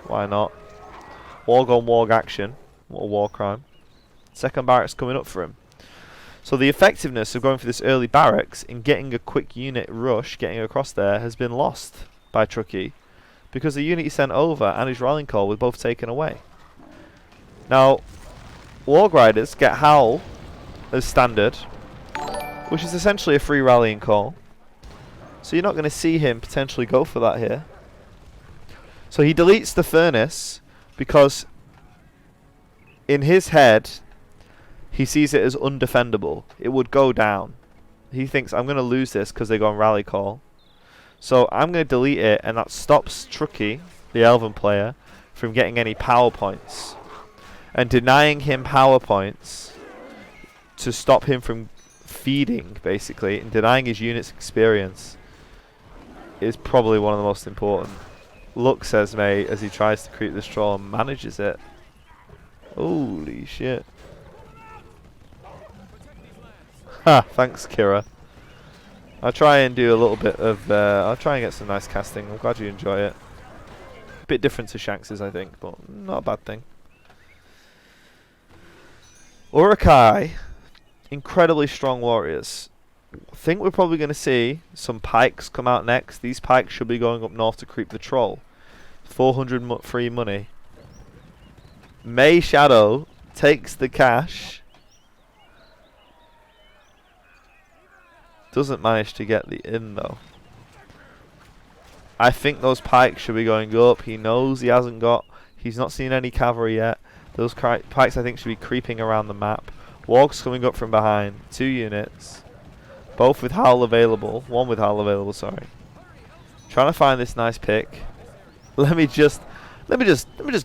Why not? Warg on warg action. What a war crime. Second barracks coming up for him. So the effectiveness of going for this early barracks and getting a quick unit rush, getting across there, has been lost by Trucky. Because the unit he sent over and his rallying call were both taken away. Now, warg riders get Howl as standard, which is essentially a free rallying call. So you're not going to see him potentially go for that here. So he deletes the furnace because in his head he sees it as undefendable. It would go down. He thinks, I'm going to lose this because they go on rally call. So I'm going to delete it, and that stops Trucky, the Elven player, from getting any power points. And denying him power points to stop him from feeding, basically, and denying his unit's experience is probably one of the most important. Look, says May, as he tries to creep this troll and manages it. Holy shit. Ha, thanks Kira. I'll try and do a little bit of, I'll try and get some nice casting. I'm glad you enjoy it. A bit different to Shanks's, I think, but not a bad thing. Urukai, incredibly strong warriors. I think we're probably going to see some pikes come out next. These pikes should be going up north to creep the troll. 400 free money. MayShadow takes the cash. Doesn't manage to get the in though. I think those pikes should be going up. He knows he hasn't got. He's not seen any cavalry yet. Those pikes I think should be creeping around the map. Wargs coming up from behind. 2 units. Both with Howl available. One with Howl available, sorry. Trying to find this nice pick. Let me just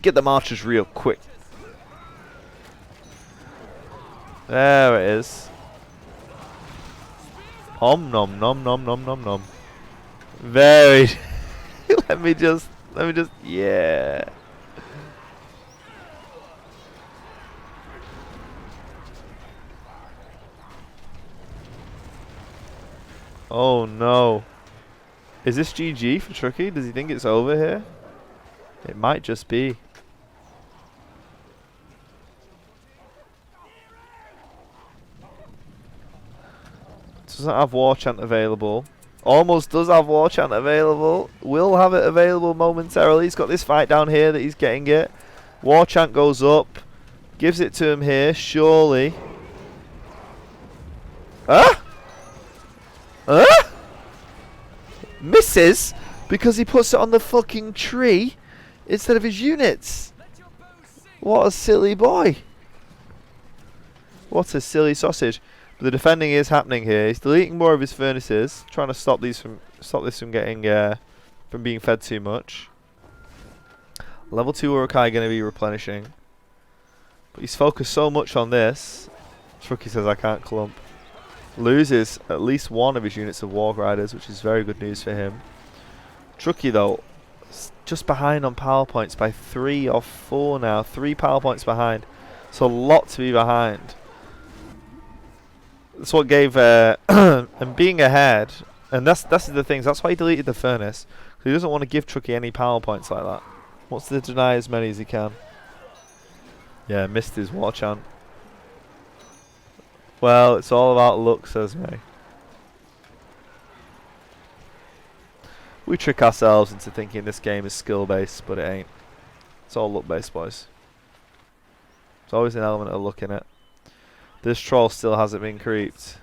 get the marchers real quick. There it is. Om nom nom nom nom nom nom. Very let me just yeah. Oh no. Is this GG for Trucky? Does he think it's over here? It might just be. Doesn't have War Chant available. Almost does have War Chant available. Will have it available momentarily. He's got this fight down here that he's getting it. War Chant goes up. Gives it to him here. Surely. Huh? Huh? Misses because he puts it on the fucking tree instead of his units. What a silly boy. What a silly sausage. But the defending is happening here. He's deleting more of his furnaces, trying to stop this from getting from being fed too much. Level 2 Urukai going to be replenishing. But he's focused so much on this. Trucky says I can't clump. Loses at least one of his units of Warg Riders, which is very good news for him. Trucky though, just behind on power points by 3 or 4 now. 3 power points behind. So a lot to be behind. That's what gave and being ahead, and that's the things. That's why he deleted the furnace. He doesn't want to give Trucky any power points like that. Wants to deny as many as he can. Yeah, missed his War Chant. Well, it's all about luck, says May. We trick ourselves into thinking this game is skill based, but it ain't. It's all luck based, boys. There's always an element of luck in it. This troll still hasn't been creeped.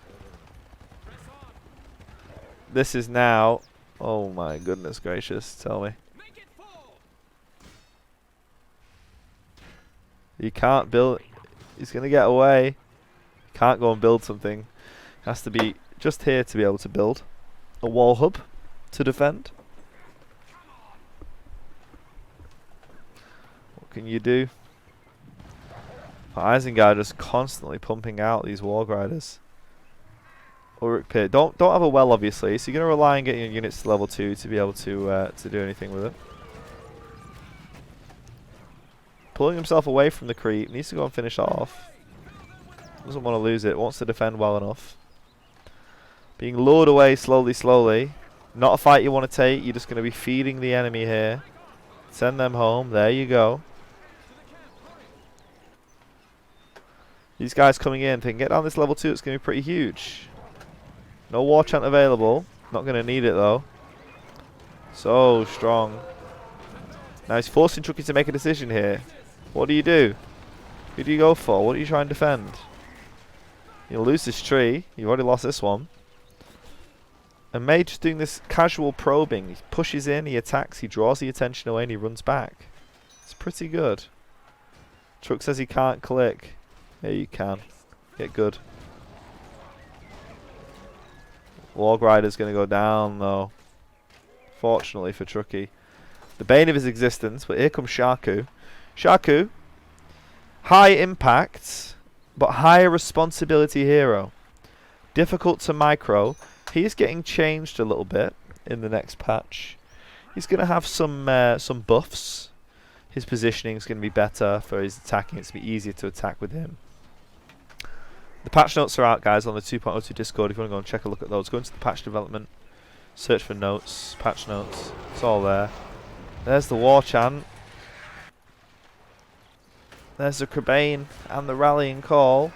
This is now... Oh my goodness gracious, tell me. He can't build... He's going to get away. Can't go and build something. Has to be just here to be able to build a wall hub to defend. What can you do? Isengard just constantly pumping out these Warg Riders. Uruk Pit. Don't have a well, obviously, so you're going to rely on getting your units to level 2 to be able to do anything with it. Pulling himself away from the creep. Needs to go and finish off. Doesn't want to lose it. Wants to defend well enough. Being lured away slowly. Not a fight you want to take. You're just going to be feeding the enemy here. Send them home. There you go. These guys coming in, if they can get down this level 2, it's going to be pretty huge. No War Chant available. Not going to need it though. So strong. Now he's forcing Trucky to make a decision here. What do you do? Who do you go for? What are you trying to defend? You'll lose this tree. You've already lost this one. And May just doing this casual probing. He pushes in, he attacks, he draws the attention away and he runs back. It's pretty good. Truck says he can't click. Yeah, you can. Get good. Warg Rider's going to go down, though. Fortunately for Trucky. The bane of his existence, but here comes Shaku. Shaku, high impact, but higher responsibility hero. Difficult to micro. He is getting changed a little bit in the next patch. He's going to have some buffs. His positioning is going to be better for his attacking. It's going to be easier to attack with him. The patch notes are out, guys, on the 2.02 Discord. If you want to go and check a look at those, go into the patch development, search for notes, patch notes. It's all there. There's the War Chant. There's the Crabane and the Rallying Call.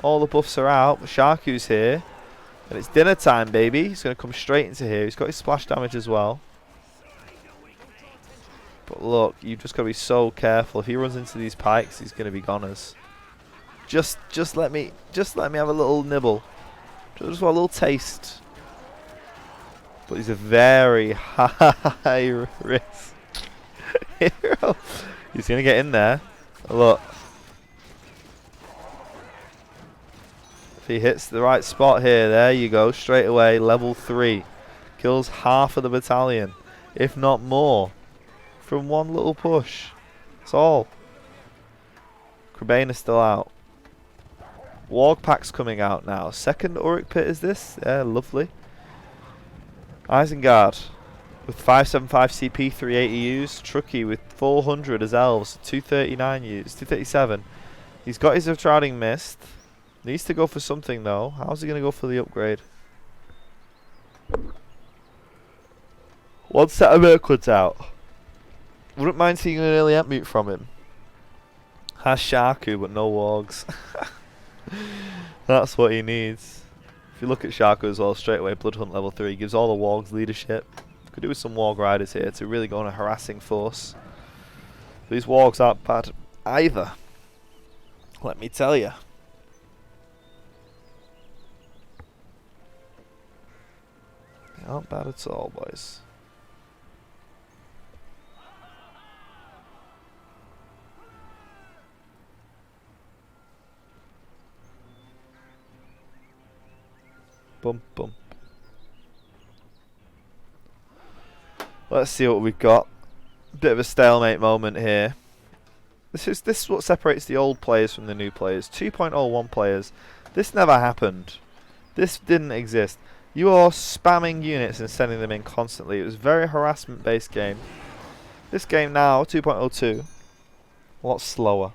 All the buffs are out. Shaku's here. And it's dinner time, baby. He's going to come straight into here. He's got his splash damage as well. But look, you've just got to be so careful. If he runs into these pikes, he's going to be goners. Just let me have a little nibble. Just want a little taste. But he's a very high risk hero. He's going to get in there. Look. If he hits the right spot here, there you go. Straight away, level 3. Kills half of the battalion, if not more, from one little push. That's all. Crabane is still out. Warg Pack's coming out now. Second Uruk Pit is this? Yeah, lovely. Isengard with 575 CP, 380 used. Trucky with 400 as Elves, 239 used, 237. He's got his Shrouding Mist. Needs to go for something though. How's he going to go for the upgrade? One set of Mirkwood's out. Wouldn't mind seeing an early Entmute from him. Has Shaku but no Wargs. That's what he needs. If you look at Shaku as well, straight away Bloodhunt level 3 gives all the Wargs leadership. Could do with some Warg Riders here to really go on a harassing force. These Wargs aren't bad either. Let me tell you. They aren't bad at all, boys. Bump, bump. Let's see what we've got. Bit of a stalemate moment here. This is what separates the old players from the new players. 2.01 players. This never happened. This didn't exist. You are spamming units and sending them in constantly. It was a very harassment based game. This game now, 2.02, a lot slower.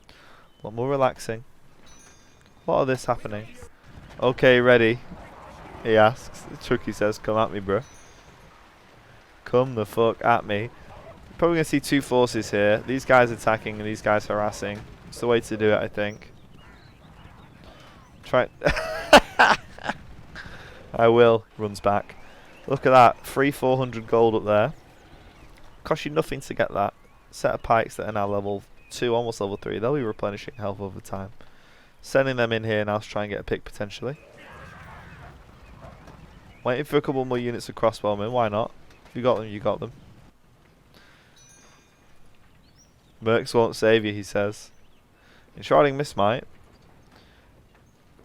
A lot more relaxing. What are this happening? Okay, ready? He asks. Trucky says, come at me, bro. Come the fuck at me. Probably going to see two forces here. These guys attacking and these guys harassing. It's the way to do it, I think. Try. I will. Runs back. Look at that. Free 400 gold up there. Cost you nothing to get that. Set of pikes that are now level 2, almost level 3. They'll be replenishing health over time. Sending them in here now to try and get a pick potentially. Waiting for a couple more units of crossbowmen. Why not? If you got them, you got them. Mercs won't save you, he says. Enshrouding Mist might.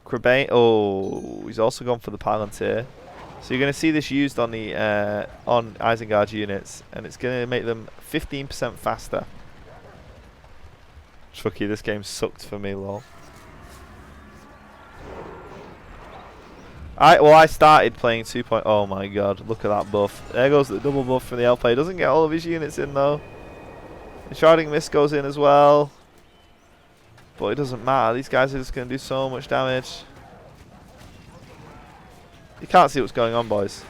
Crabane. Oh, he's also gone for the Palantir. So you're going to see this used on the on Isengard units, and it's going to make them 15% faster. Trucky, this game sucked for me, lol. I started playing 2.0. Oh my god, look at that buff. There goes the double buff for the elf player. Doesn't get all of his units in though. Enshrouding Mist goes in as well. But it doesn't matter. These guys are just going to do so much damage. You can't see what's going on, boys.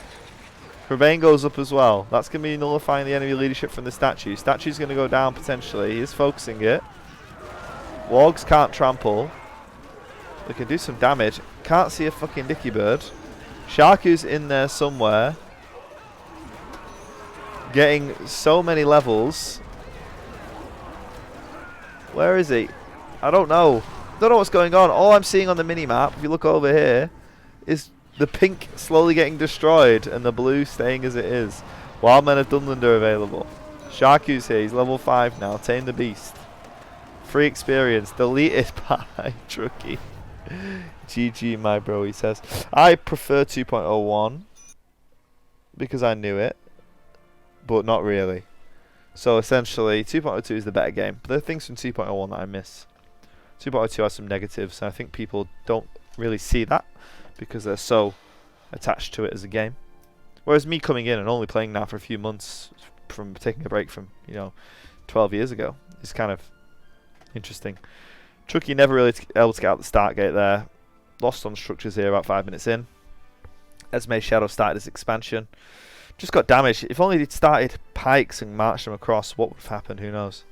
Crabane goes up as well. That's going to be nullifying the enemy leadership from the statue. Statue's going to go down potentially. He is focusing it. Wargs can't trample. They can do some damage. Can't see a fucking dicky bird. Shaku's in there somewhere. Getting so many levels. Where is he? I don't know. Don't know what's going on. All I'm seeing on the mini-map, if you look over here, is the pink slowly getting destroyed and the blue staying as it is. Wild Men of Dunland are available. Shaku's here. He's level 5 now. Tame the Beast. Free experience. Deleted by Trucky. GG, my bro, he says. I prefer 2.01 because I knew it, but not really. So essentially, 2.02 is the better game. But there are things from 2.01 that I miss. 2.02 has some negatives, and I think people don't really see that because they're so attached to it as a game. Whereas me coming in and only playing now for a few months from taking a break from, 12 years ago is kind of interesting. Trucky never really able to get out the start gate there. Lost on structures here about 5 minutes in. As MayShadow started his expansion. Just got damaged. If only he'd started pikes and marched them across, what would have happened? Who knows?